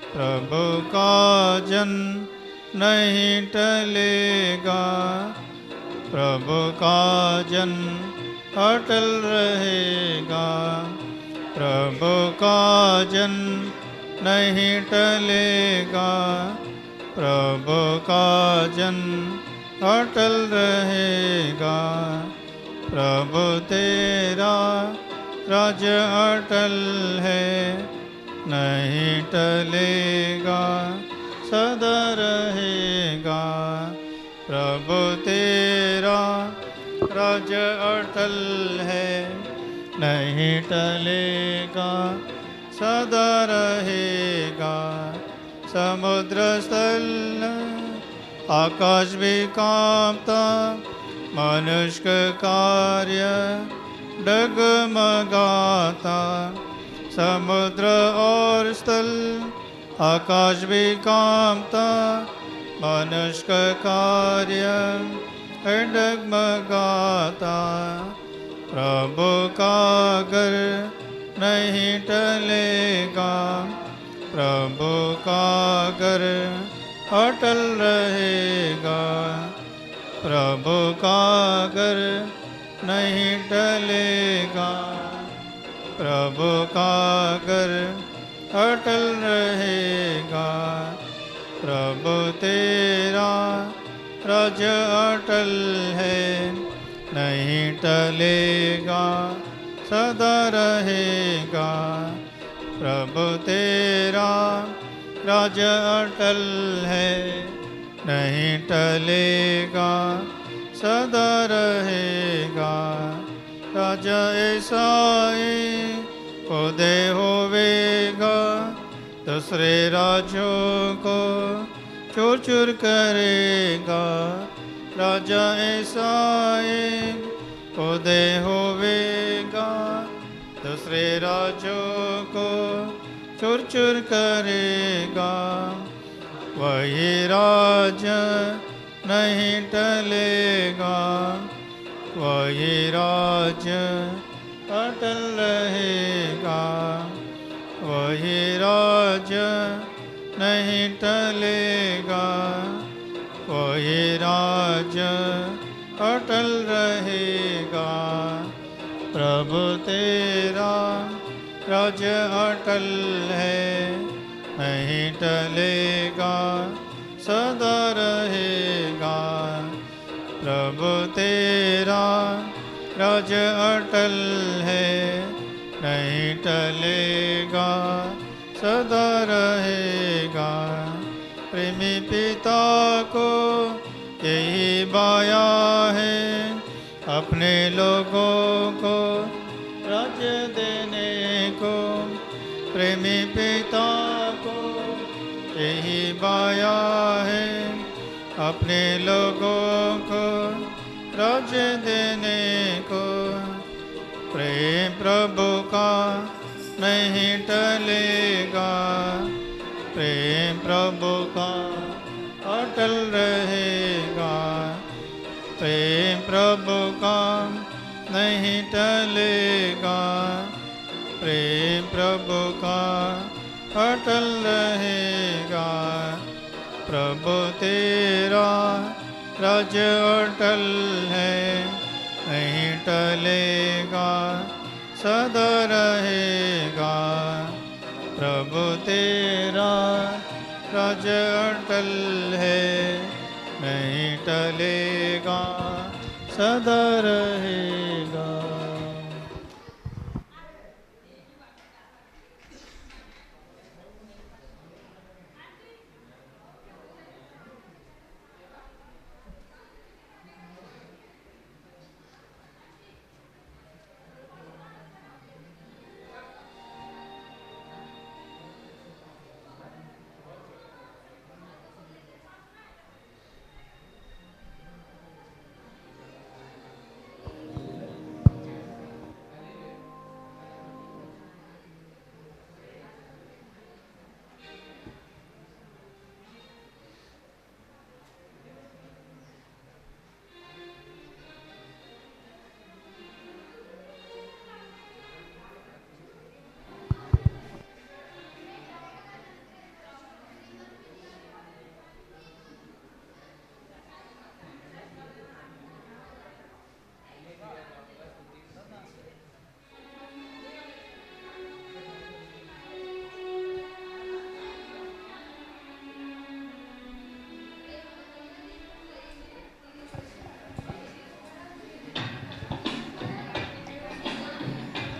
प्रभु का जन नहीं टलेगा, प्रभु का जन अटल रहेगा। प्रभु का जन नहीं टलेगा, प्रभु का जन अटल रहेगा। प्रभु तेरा राज्य अटल है, नहीं टलेगा, सदा रहेगा। प्रभु तेरा राज्य अटल है, नहीं टलेगा, सदा रहेगा। समुद्र स्थल आकाश भी कांपता, मनुष्य का कार्य डगमगाता। समुद्र और स्थल आकाश भी कांपता, मनुष्य का कार्य डगमगाता। प्रभु का घर नहीं टलेगा, प्रभु का घर अटल रहेगा। प्रभु का घर नहीं टलेगा, प्रभु का घर अटल रहेगा। प्रभु प्रभु तेरा राज अटल है, नहीं टलेगा सदा रहेगा। प्रभु तेरा राज अटल है, नहीं टलेगा सदा रहेगा। राजा ऐसा खुदे होवेगा, दूसरे राजों को चूर चूर करेगा। राजा ऐसा खुदे होवेगा, दूसरे राजों को चूर चूर करेगा। वही राज नहीं टलेगा, वही राज अटल रहेगा। वही राज नहीं टलेगा, वही राज अटल रहेगा। प्रभु तेरा राज अटल है, नहीं टलेगा सदा रहेगा। प्रभु तेरा राज अटल है, नहीं टलेगा सदा रहेगा। प्रेमी पिता को यही बाया है, अपने लोगों को राज्य देने को। प्रेमी पिता को यही बाया है, अपने लोगों को राज्य देने को। प्रेम प्रभु का नहीं टलेगा, प्रेम प्रभु का अटल रहेगा। प्रेम प्रभु का नहीं टलेगा, प्रेम प्रभु का अटल रहेगा। प्रभु तेरा राज अटल है, नहीं टलेगा सदा रहेगा। प्रभु तेरा राज अटल है, नहीं टलेगा सदा रहेगा।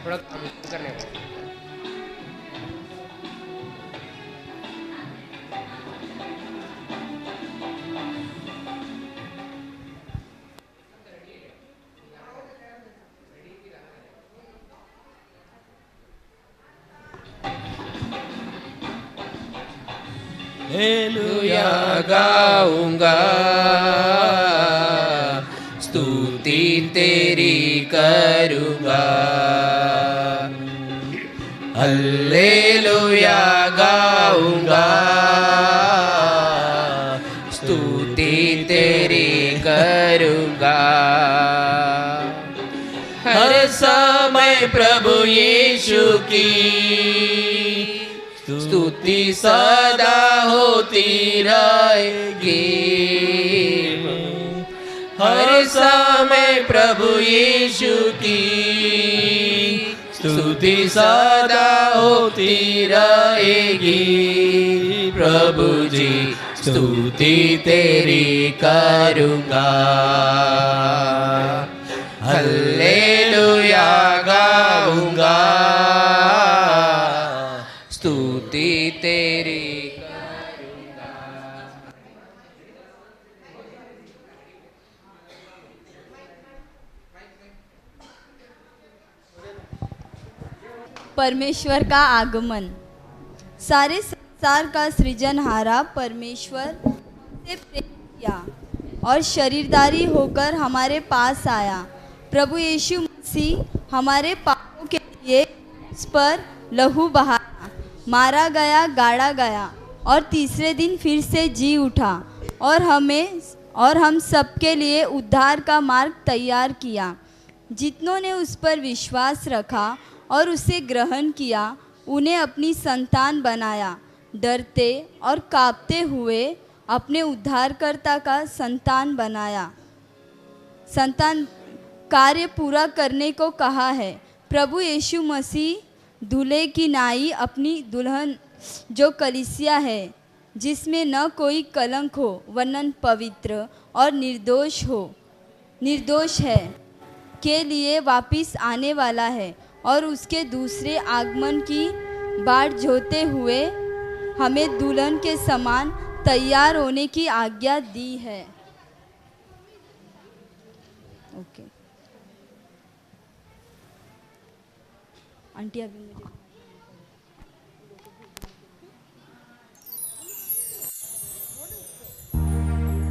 थोड़ा करने को। हेलुया गाऊंगा, स्तुति तेरी करूंगा। हल्लेलुया गाऊंगा, स्तुति तेरी करूंगा। हर समय प्रभु यीशु की स्तुति सदा होती रहेगी। हर समय प्रभु यीशु की स्तुति सदा होती रहेगी। प्रभु जी स्तुति तेरी करूँगा, हल्लेलुया गाऊंगा, स्तुति तेरी करूँगा। परमेश्वर का आगमन। सारे संसार का सृजनहारा परमेश्वर से प्रेम किया और शरीरधारी होकर हमारे पास आया। प्रभु यीशु मसीह हमारे पापों के लिए उस पर लहू बहाया, मारा गया, गाड़ा गया और तीसरे दिन फिर से जी उठा और हम सबके लिए उद्धार का मार्ग तैयार किया। जितनों ने उस पर विश्वास रखा और उसे ग्रहण किया, उन्हें अपनी संतान बनाया। डरते और कांपते हुए अपने उद्धारकर्ता का संतान बनाया। संतान कार्य पूरा करने को कहा है। प्रभु यीशु मसीह दूल्हे की नाई अपनी दुल्हन जो कलीसिया है, जिसमें न कोई कलंक हो वरन पवित्र और निर्दोष है, के लिए वापिस आने वाला है और उसके दूसरे आगमन की बाट जोते हुए हमें दुल्हन के समान तैयार होने की आज्ञा दी है। ओके आंटी, अभी मुझे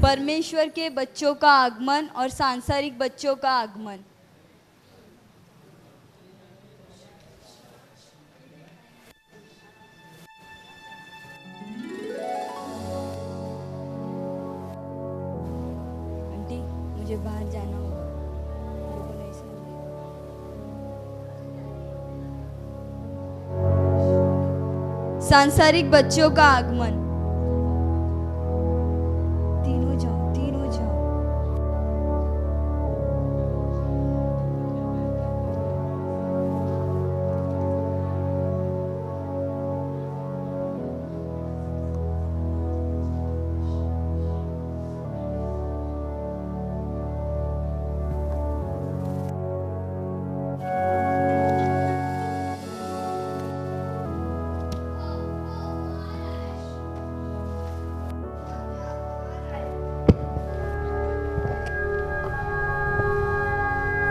परमेश्वर के बच्चों का आगमन और सांसारिक बच्चों का आगमन। आंटी, मुझे बाहर जाना होगा, लोगों नहीं सुनेंगे। सांसारिक बच्चों का आगमन। तीनों जाओ।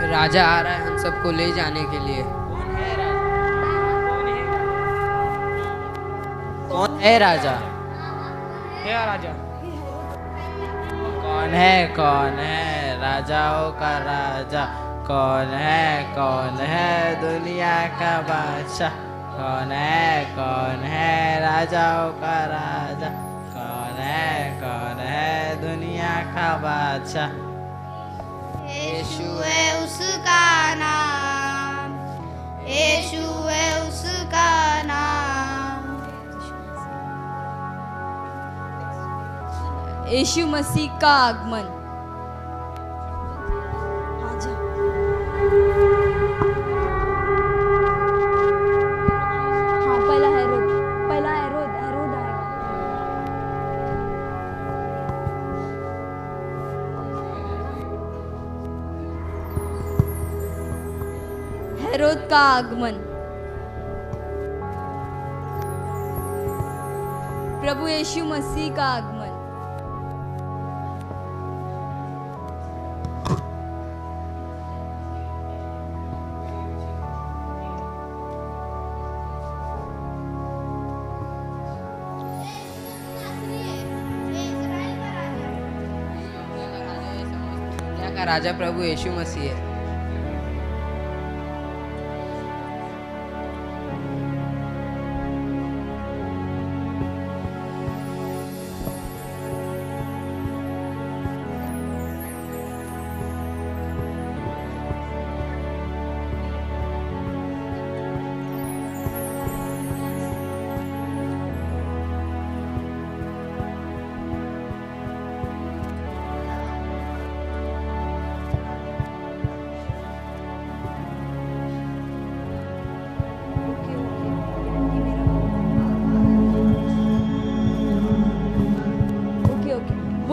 राजा आ रहा है हम सबको ले जाने के लिए। कौन है राजा? है राजा। कौन है राजाओं का राजा? कौन है दुनिया का बादशाह? कौन है राजाओं का राजा? कौन है दुनिया का बादशाह? यीशु है उसका नाम, यीशु है उसका नाम। यीशु मसीह का आगमन। हाँ, पहला हेरोद आएगा। हेरोद का आगमन। प्रभु यीशु मसीह का आगमन। का राजा प्रभु यीशु मसीह है।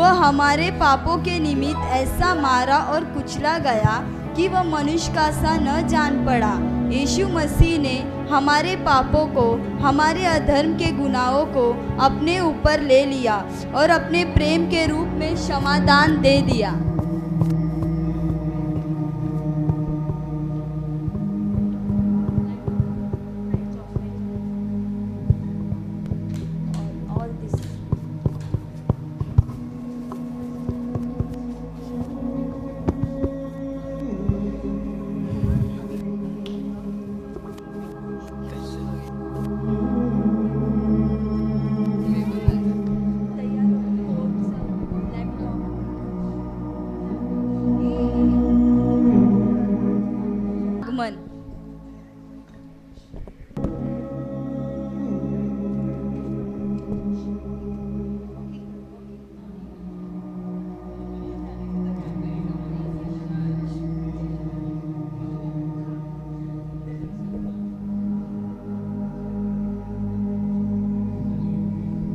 वह हमारे पापों के निमित्त ऐसा मारा और कुचला गया कि वह मनुष्य का सा न जान पड़ा। यीशु मसीह ने हमारे पापों को, हमारे अधर्म के गुनाहों को अपने ऊपर ले लिया और अपने प्रेम के रूप में क्षमादान दे दिया।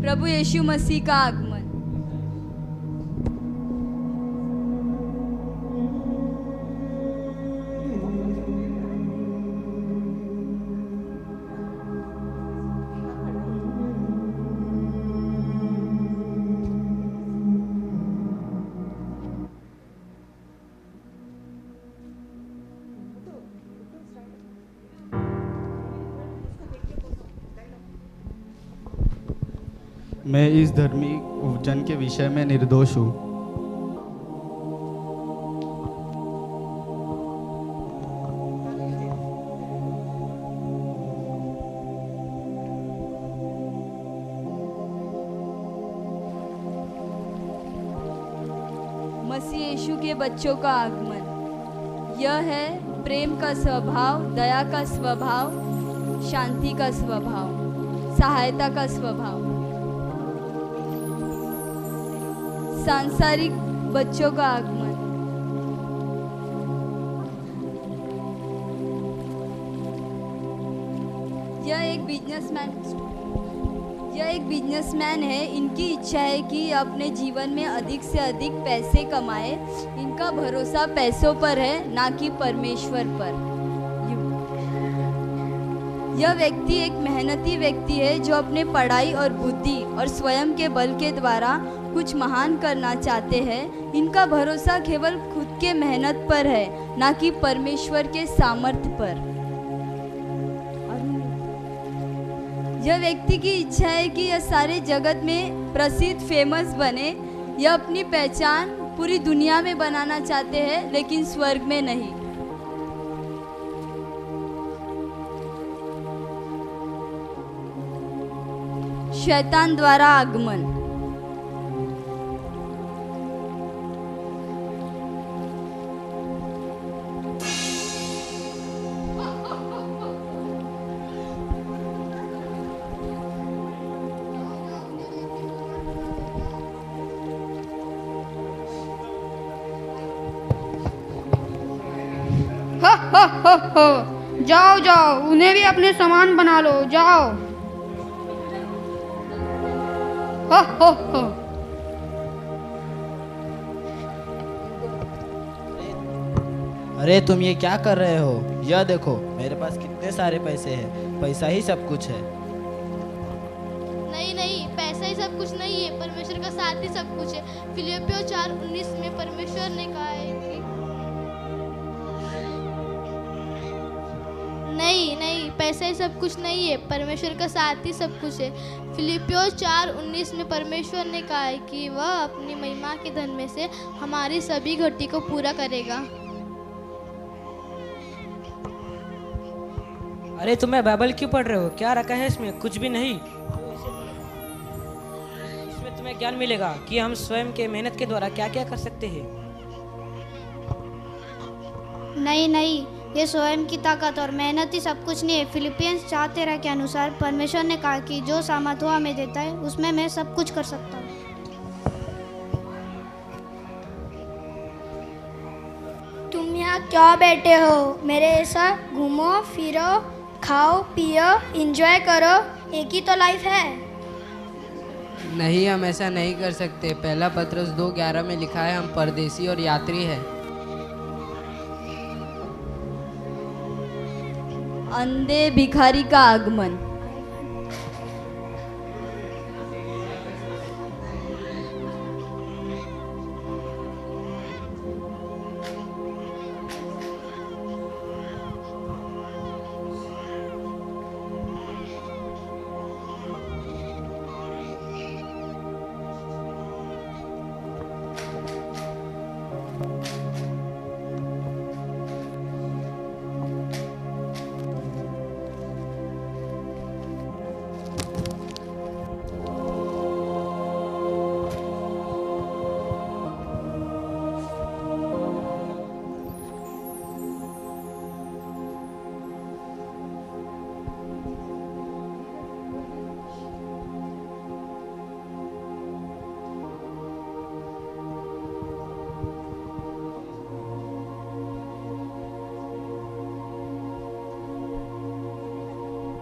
प्रभु यीशु मसीह का आगमन। मैं इस धर्मी जन के विषय में निर्दोष हूँ। मसीह यीशु के बच्चों का आगमन यह है प्रेम का स्वभाव, दया का स्वभाव, शांति का स्वभाव, सहायता का स्वभाव। सांसारिक बच्चों का आगमन यह एक बिजनेसमैन है। इनकी इच्छा है कि अपने जीवन में अधिक से अधिक पैसे कमाए। इनका भरोसा पैसों पर है, ना कि परमेश्वर पर। यह व्यक्ति एक मेहनती व्यक्ति है जो अपने पढ़ाई और बुद्धि और स्वयं के बल के द्वारा कुछ महान करना चाहते हैं। इनका भरोसा केवल खुद के मेहनत पर है, ना कि परमेश्वर के सामर्थ्य पर। यह व्यक्ति की इच्छा है कि यह सारे जगत में प्रसिद्ध, फेमस बने। यह अपनी पहचान पूरी दुनिया में बनाना चाहते हैं, लेकिन स्वर्ग में नहीं। शैतान द्वारा आगमन। जाओ जाओ, उन्हें भी अपने सामान बना लो, जाओ। अरे तुम ये क्या कर रहे हो? यह देखो मेरे पास कितने सारे पैसे हैं। पैसा ही सब कुछ है। नहीं नहीं, पैसा ही सब कुछ नहीं है, परमेश्वर का साथ ही सब कुछ है। फिलिप्पियों 4:19 में परमेश्वर ने कहा है कि नहीं, पैसा ही सब कुछ नहीं है, परमेश्वर का साथ ही सब कुछ है। फिलिप्पियों 4:19 में परमेश्वर ने कहा है कि वह अपनी महिमा के धन में से हमारी सभी घटी को पूरा करेगा। अरे तुम्हें बाइबल क्यों पढ़ रहे हो? क्या रखा है इसमें? कुछ भी नहीं। इसमें तुम्हें ज्ञान मिलेगा कि हम स्वयं के मेहनत के द्वारा क्या क्या कर सकते हैं। नहीं, ये स्वयं की ताकत और मेहनत ही सब कुछ नहीं है। फिलिपियंस 4:13 के अनुसार परमेश्वर ने कहा कि जो सामर्थ वो हमें देता है, उसमें मैं सब कुछ कर सकता हूँ। तुम यहाँ क्यों बैठे हो? मेरे ऐसा घूमो फिरो, खाओ पियो, एंजॉय करो। एक ही तो लाइफ है। नहीं, हम ऐसा नहीं कर सकते। पहला पत्रस 2:11 में लिखा है, हम परदेसी और यात्री हैं। अंधे भिखारी का आगमन।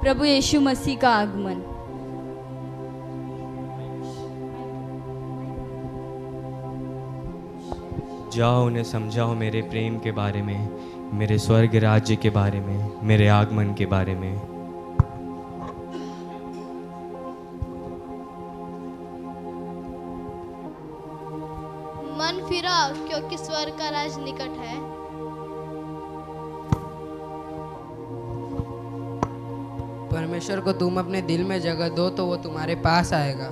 प्रभु यीशु मसीह का आगमन। जाओ उन्हें समझाओ मेरे प्रेम के बारे में, मेरे स्वर्ग राज्य के बारे में, मेरे आगमन के बारे में। मन फिराओ क्योंकि स्वर्ग का राज निकट है। परमेश्वर को तुम अपने दिल में जगह दो तो वो तुम्हारे पास आएगा।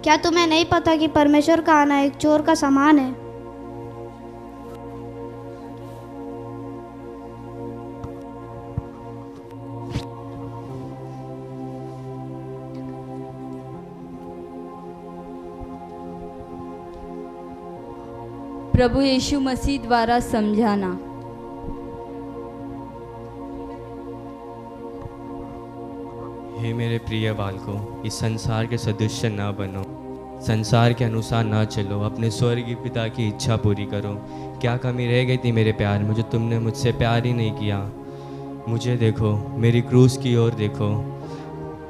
क्या तुम्हें नहीं पता कि परमेश्वर का आना एक चोर का समान है? प्रभु यीशु मसीह द्वारा समझाना। हे मेरे प्रिय बालकों, इस संसार के सदृश्य न बनो, संसार के अनुसार न चलो, अपने स्वर्गीय पिता की इच्छा पूरी करो। क्या कमी रह गई थी मेरे प्यार में जो तुमने मुझसे प्यार ही नहीं किया? मुझे देखो, मेरी क्रूस की ओर देखो,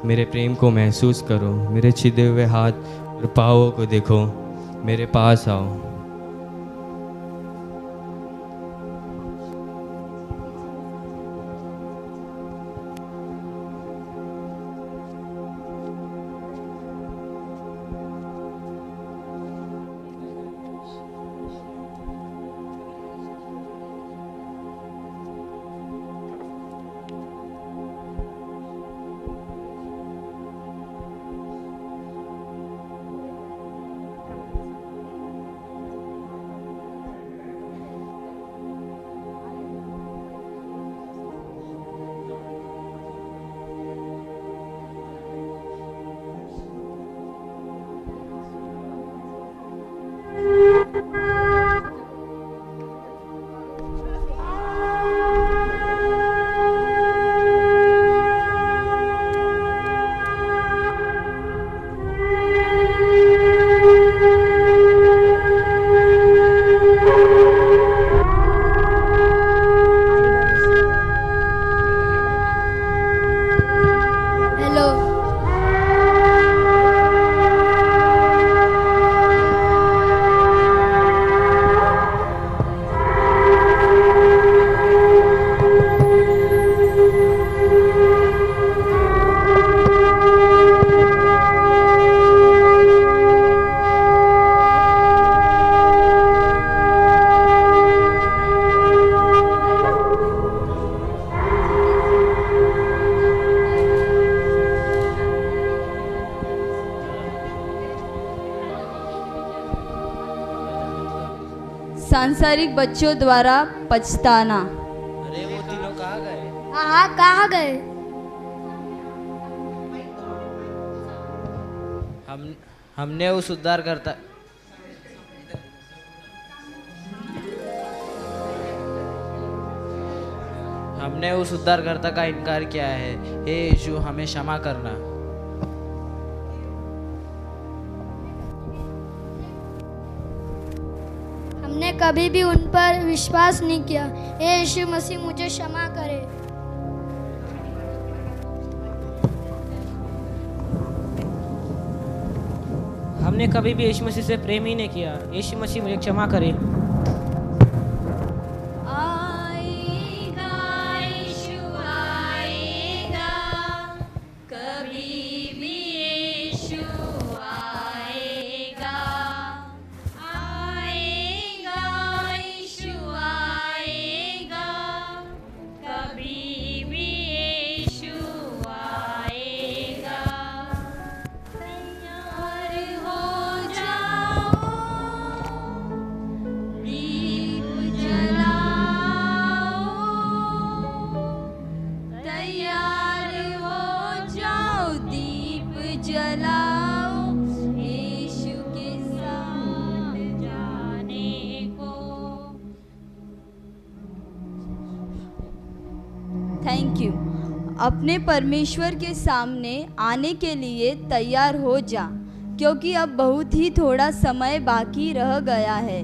मेरे प्रेम को महसूस करो, मेरे छिदे हुए हाथ और पाँवों को देखो, मेरे पास आओ। सांसारिक बच्चों द्वारा पछताना। अरे वो तीनों कहाँ गए? हाँ, कहाँ गए? हमने उस उद्धारकर्ता का इनकार किया है। हे यीशु, हमें क्षमा करना। हमने कभी भी उन पर विश्वास नहीं किया। हे यीशु मसीह, मुझे क्षमा करे। हमने कभी भी यीशु मसीह से प्रेम ही नहीं किया। यीशु मसीह मुझे क्षमा करे। Thank you. अपने परमेश्वर के सामने आने के लिए तैयार हो जा, क्योंकि अब बहुत ही थोड़ा समय बाकी रह गया है,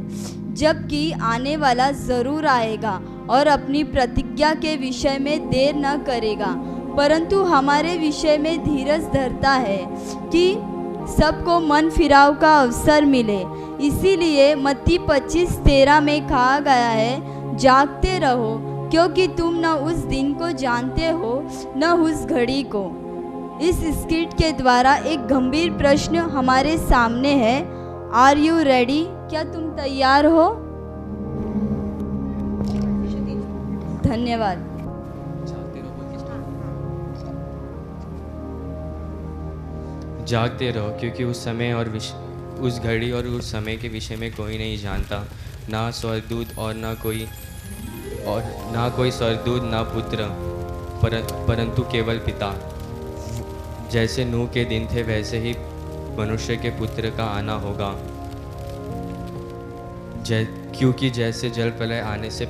जबकि आने वाला ज़रूर आएगा और अपनी प्रतिज्ञा के विषय में देर न करेगा, परंतु हमारे विषय में धीरज धरता है कि सबको मन फिराव का अवसर मिले। इसीलिए मत्ती 25:13 में कहा गया है, जागते रहो क्योंकि तुम न उस दिन को जानते हो न उस घड़ी को। इस स्किट के द्वारा एक गंभीर प्रश्न हमारे सामने है, आर यू रेडी? क्या तुम तैयार हो? धन्यवाद। जागते रहो क्योंकि उस समय और उस घड़ी और उस समय के विषय में कोई नहीं जानता, ना स्वर्गदूत और ना कोई स्वर्गदूत ना पुत्र, परंतु केवल पिता। जैसे नूह के दिन थे वैसे ही मनुष्य के पुत्र का आना होगा। क्योंकि जैसे जल प्रलय आने से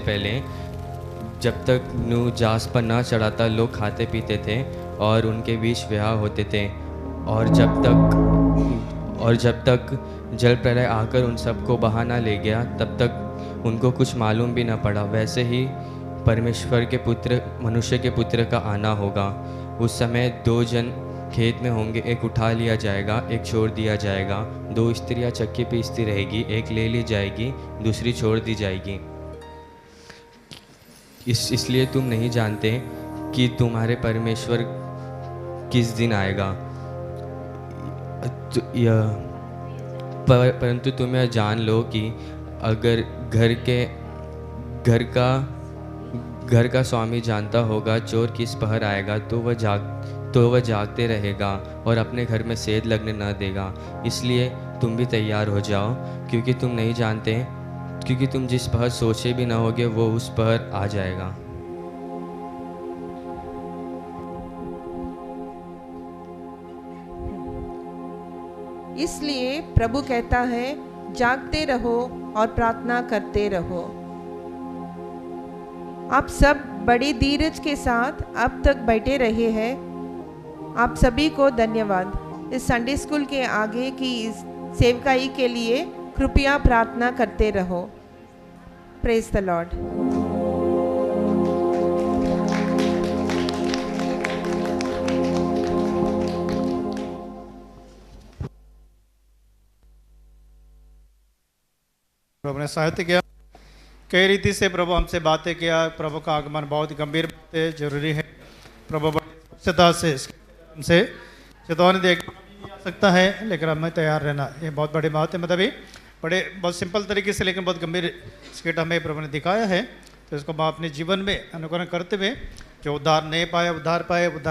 पहले जब तक नूह जहाज पर ना चढ़ाता लोग खाते पीते थे और उनके बीच विवाह होते थे, और जब तक जल प्रलय आकर उन सबको बहा ना ले गया तब तक उनको कुछ मालूम भी ना पड़ा। वैसे ही परमेश्वर के पुत्र मनुष्य के पुत्र का आना होगा। उस समय 2 जन खेत में होंगे, एक उठा लिया जाएगा, एक छोड़ दिया जाएगा। 2 स्त्रियां चक्की पीसती रहेगी, एक ले ली जाएगी, दूसरी छोड़ दी जाएगी। इसलिए तुम नहीं जानते कि तुम्हारे परमेश्वर किस दिन आएगा। परंतु तुम यह जान लो कि अगर घर का स्वामी जानता होगा चोर किस पहर आएगा तो वह जागते रहेगा और अपने घर में सेध लगने न देगा। इसलिए तुम भी तैयार हो जाओ, क्योंकि तुम नहीं जानते, क्योंकि तुम जिस पहर सोचे भी ना होगे वो उस पहर आ जाएगा। इसलिए प्रभु कहता है, जागते रहो और प्रार्थना करते रहो। आप सब बड़ी धीरज के साथ अब तक बैठे रहे हैं। आप सभी को धन्यवाद। इस संडे स्कूल के आगे की इस सेवकाई के लिए कृपया प्रार्थना करते रहो। Praise the Lord. प्रभु ने सहायता किया, कई रीति से प्रभु हमसे बातें किया। प्रभु का आगमन बहुत गंभीर बात है, जरूरी है। प्रभु बड़ी स्वच्छता से हमसे चेतावनी दे सकता है, लेकिन हमें तैयार रहना, ये बहुत बड़ी बात है। मतलब बड़े बहुत सिंपल तरीके से लेकिन बहुत गंभीर स्किट हमें प्रभु ने दिखाया है। तो इसको हम अपने जीवन में अनुकरण करते हुए जो उद्धार नहीं पाए उद्धार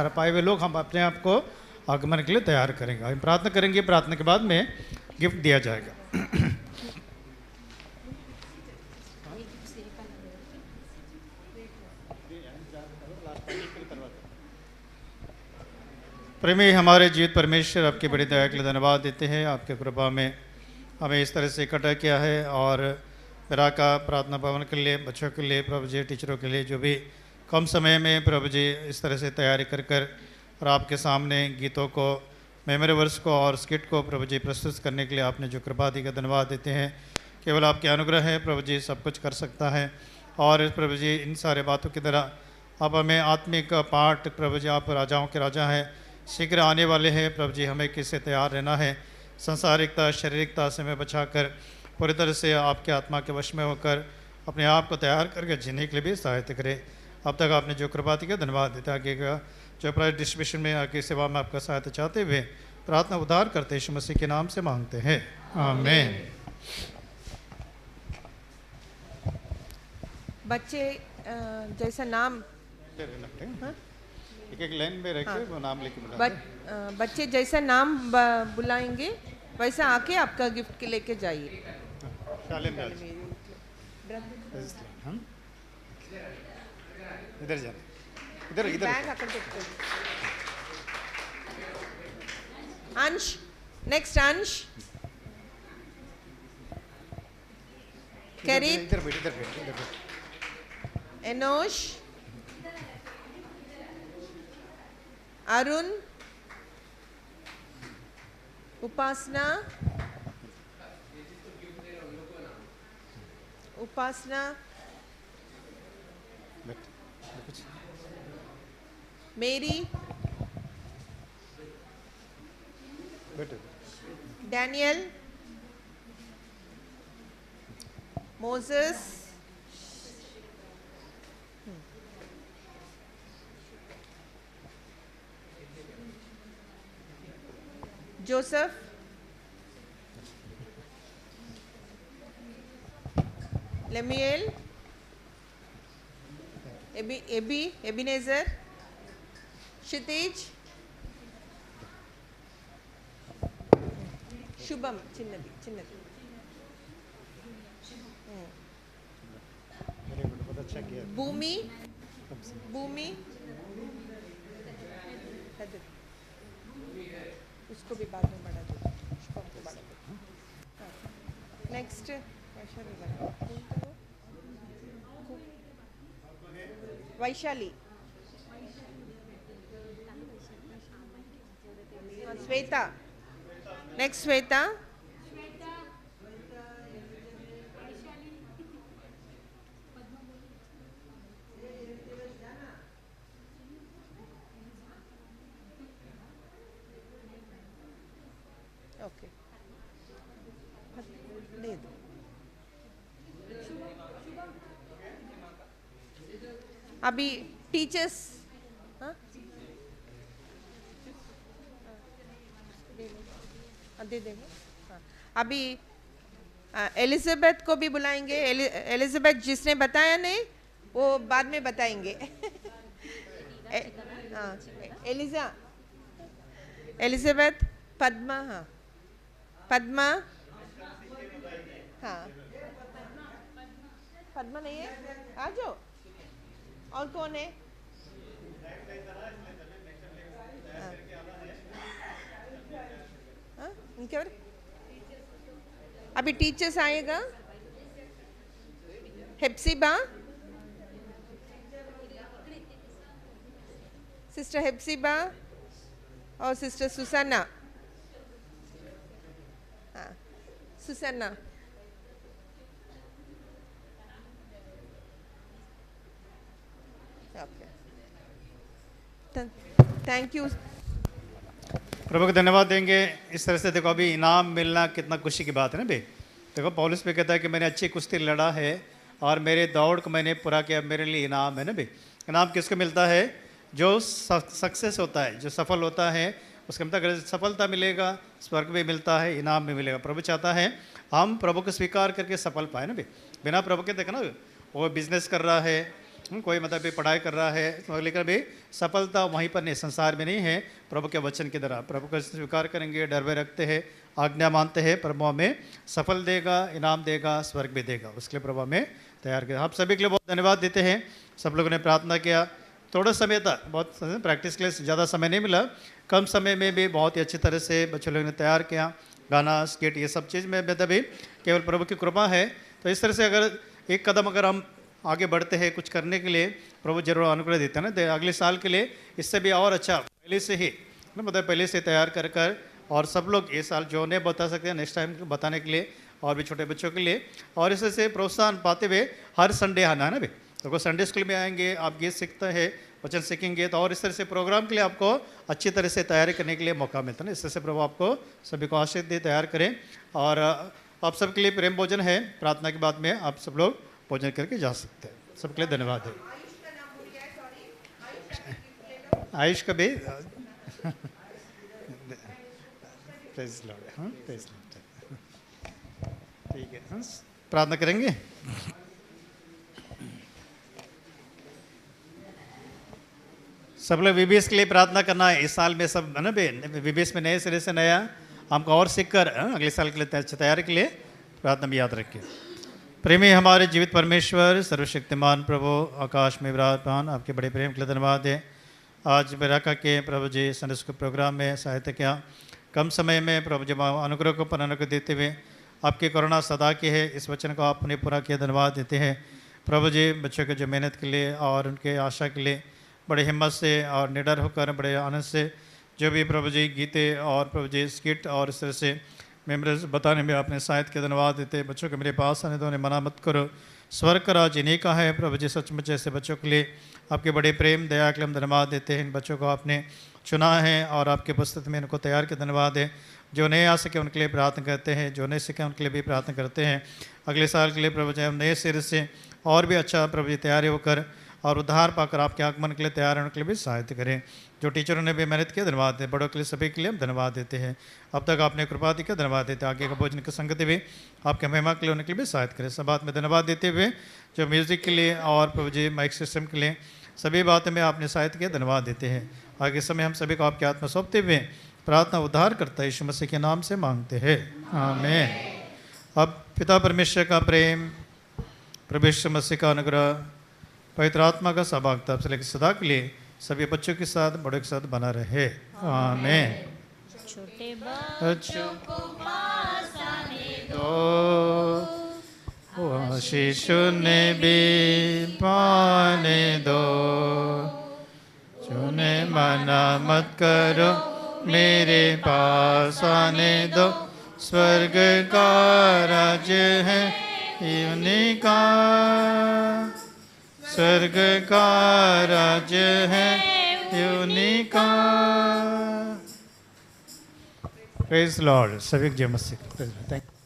पाए हुए लोग हम अपने आप को आगमन के लिए तैयार करेंगे। हम प्रार्थना करेंगे, प्रार्थना के बाद में गिफ्ट दिया जाएगा। प्रेमी हमारे जीवित परमेश्वर, आपकी बड़ी दया के लिए धन्यवाद देते हैं। आपके कृपा में हमें इस तरह से इकट्ठा किया है और मेरा का प्रार्थना भवन के लिए, बच्चों के लिए, प्रभु जी टीचरों के लिए, जो भी कम समय में प्रभु जी इस तरह से तैयारी कर और आपके सामने गीतों को, मेमोरी वर्स को और स्किट को प्रभु जी प्रस्तुत करने के लिए आपने जो कृपा दी का धन्यवाद देते हैं। केवल आपके अनुग्रह है प्रभु जी, सब कुछ कर सकता है। और प्रभु जी इन सारे बातों की तरह अब हमें आत्मिक पाठ प्रभु जी, आप राजाओं के राजा हैं, शीघ्र आने वाले हैं प्रभु जी, हमें किससे तैयार रहना है, संसारिकता शारीरिकता से हमें बचाकर पूरी तरह से आपके आत्मा के वश में होकर अपने आप को तैयार करके जीने के लिए भी सहायता करें। अब तक आपने जो कृपा दी धन्यवाद देता आगे जो प्राइज डिस्ट्रीब्यूशन में आगे सेवा में आपका सहायता चाहते हुए प्रार्थना उद्धार करते यीशु मसीह के नाम से मांगते हैं, आमीन। बच्चे जैसा नाम एक लाइन में रख के वो नाम लेके बच्चे जैसा नाम बुलाएंगे वैसा आके आपका गिफ्ट के लेके जाइए। इधर जाना, इधर इधर बैग आकर देखते। अंश, नेक्स्ट अंश, कैरित, इधर बैठ, इधर बैठ, इधर बैठ। एनोश, अरुण, उपासना, उपासना, मेरी, डैनियल, मोसेस, जोसेफ, लेमियल, एबिनेजर, क्षितिज, शुभम, चिन्नदी, भूमि, उसको भी बाद में बढ़ा दो, शुभम को बढ़ा दो। Next Vaishali, Shweta, next Shweta, okay दे दो। अभी टीचर्स, हाँ दे देंगे। हाँ अभी एलिजाबेथ को भी बुलाएंगे। एलिजाबेथ जिसने बताया नहीं वो बाद में बताएंगे। हाँ एलिजाबेथ, पद्मा, हाँ पद्मा, हाँ पद्मा नहीं है, आ जाओ। और कौन है? हाँ इनके और अभी टीचर्स आएगा। हेप्सिबा, सिस्टर हेप्सिबा और सिस्टर सुसाना। हाँ सुसाना, थैंक यू। प्रभु को धन्यवाद देंगे। इस तरह से देखो अभी इनाम मिलना कितना खुशी की बात है ना भाई। देखो पौलुस पे कहता है कि मैंने अच्छी कुश्ती लड़ा है और मेरे दौड़ को मैंने पूरा किया, मेरे लिए इनाम है ना भाई। इनाम किसको मिलता है? जो सक्सेस होता है, जो सफल होता है उसके मतलब अगर सफलता मिलेगा, स्वर्ग भी मिलता है, इनाम भी मिलेगा। प्रभु चाहता है हम प्रभु को स्वीकार करके सफल पाए ना भाई। बिना प्रभु के देखो ना, वो बिजनेस कर रहा है, कोई मतलब भी पढ़ाई कर रहा है, तो लेकर भी सफलता वहीं पर नहीं, संसार में नहीं है, प्रभु के वचन की तरह। प्रभु को स्वीकार करेंगे, डर में रखते हैं, आज्ञा मानते हैं, प्रभु हमें सफल देगा, इनाम देगा, स्वर्ग भी देगा। उसके लिए प्रभु हमें तैयार किया। आप सभी के लिए बहुत धन्यवाद देते हैं। सब लोगों ने प्रार्थना किया। थोड़ा समय था, बहुत प्रैक्टिस के लिए ज़्यादा समय नहीं मिला, कम समय में भी बहुत ही अच्छी तरह से बच्चों लोगों ने तैयार किया। गाना, स्केट, ये सब चीज़ में मतलब भी केवल प्रभु की कृपा है। तो इस तरह से अगर एक कदम अगर हम आगे बढ़ते हैं कुछ करने के लिए, प्रभु जरूर अनुग्रह देता है ना। अगले साल के लिए इससे भी और अच्छा पहले से ही मतलब पहले से तैयार कर कर, और सब लोग ये साल जो नहीं बता सकते हैं नेक्स्ट टाइम बताने के लिए, और भी छोटे बच्चों के लिए, और इससे प्रोत्साहन पाते हुए हर संडे आना है ना भाई। तो वो संडे स्कूल में आएंगे, आप गीत सीखते हैं, वचन सीखेंगे, तो और इस तरह से प्रोग्राम के लिए आपको अच्छी तरह से तैयारी करने के लिए मौका मिलता है ना। इस तरह से प्रभु आपको सभी को आशीष दे, तैयार करें। और आप सबके लिए प्रेम भोजन है, प्रार्थना के बाद में आप सब लोग भोजन करके जा सकते हैं। सबके लिए धन्यवाद है। आयुष का भी प्रेज़ लॉर्ड, हाँ प्रेज़ लॉर्ड, ठीक है। हाँ, प्रार्थना करेंगे। सब लोग वीबीएस के लिए प्रार्थना करना है। इस साल में सब है ना वीबीएस में नए सिरे से नया हमको और सीखकर अगले साल के लिए तैयारी के लिए प्रार्थना में याद रखिए। प्रेमी हमारे जीवित परमेश्वर, सर्वशक्तिमान प्रभु, आकाश में विराजमान, आपके बड़े प्रेम के लिए धन्यवाद है। आज बेराका के प्रभु जी संडे स्कूल प्रोग्राम में सहायता किया, कम समय में प्रभु जी अनुग्रह को पर अनुग्रह देते हुए आपकी करुणा सदा की है, इस वचन को आपने पूरा किया, धन्यवाद देते हैं। प्रभु जी बच्चों के जो मेहनत के लिए और उनके आशा के लिए बड़े हिम्मत से और निडर होकर बड़े आनंद से जो भी प्रभु जी गीते और प्रभु जी स्किट और इस तरह से मेमोरीज बताने में आपने सहायता के धन्यवाद देते। बच्चों के मेरे पास आने दो, उन्हें मना मत करो, स्वर्ग का राज इन्हीं का है। प्रभु जी सचमुच ऐसे बच्चों के लिए आपके बड़े प्रेम दया के लिए हम धन्यवाद देते हैं। इन बच्चों को आपने चुना है और आपके पुस्तक में इनको तैयार के धन्यवाद है। जो नहीं आ सके उनके लिए प्रार्थना करते हैं, जो नहीं सीखे उनके लिए भी प्रार्थना करते हैं। अगले साल के लिए प्रभु जी हम नए सिरे से और भी अच्छा प्रभु जी तैयारी होकर और उद्धार पाकर आपके आगमन के लिए तैयार होने के लिए भी सहायता करें। जो टीचरों ने भी मेहनत किया धन्यवाद दें, बड़ों के लिए सभी के लिए हम धन्यवाद देते हैं। अब तक आपने कृपा दी, धन्यवाद देते हैं। आगे का भोजन की संगति भी आपके महिमा के लिए होने के लिए भी सहायता करें। सब बात में धन्यवाद देते हुए जो म्यूज़िक के लिए और प्रभु जी माइक सिस्टम के लिए सभी बातें में आपने सहायता किया, धन्यवाद देते हैं। आगे समय हम सभी को आपके आत्मा सौंपते हुए प्रार्थना उद्धार करता यीशु मसीह के नाम से मांगते हैं, आमीन। अब पिता परमेश्वर का प्रेम, प्रभु यीशु मसीह का अनुग्रह, पवित्र आत्मा का सहभागिता से लेकर सदा के लिए सभी बच्चों के साथ बड़ों के साथ बना रहे, आमीन। छोटे बच्चों को पास आने दो, आशीष ने भी पाने दो, चुने मना मत करो, मेरे पास आने दो, स्वर्ग का राज्य है उन्हीं का, स्वर्ग का राज्य है उन्हीं का। Praise Lord. सभी जय मसीह। Thank you.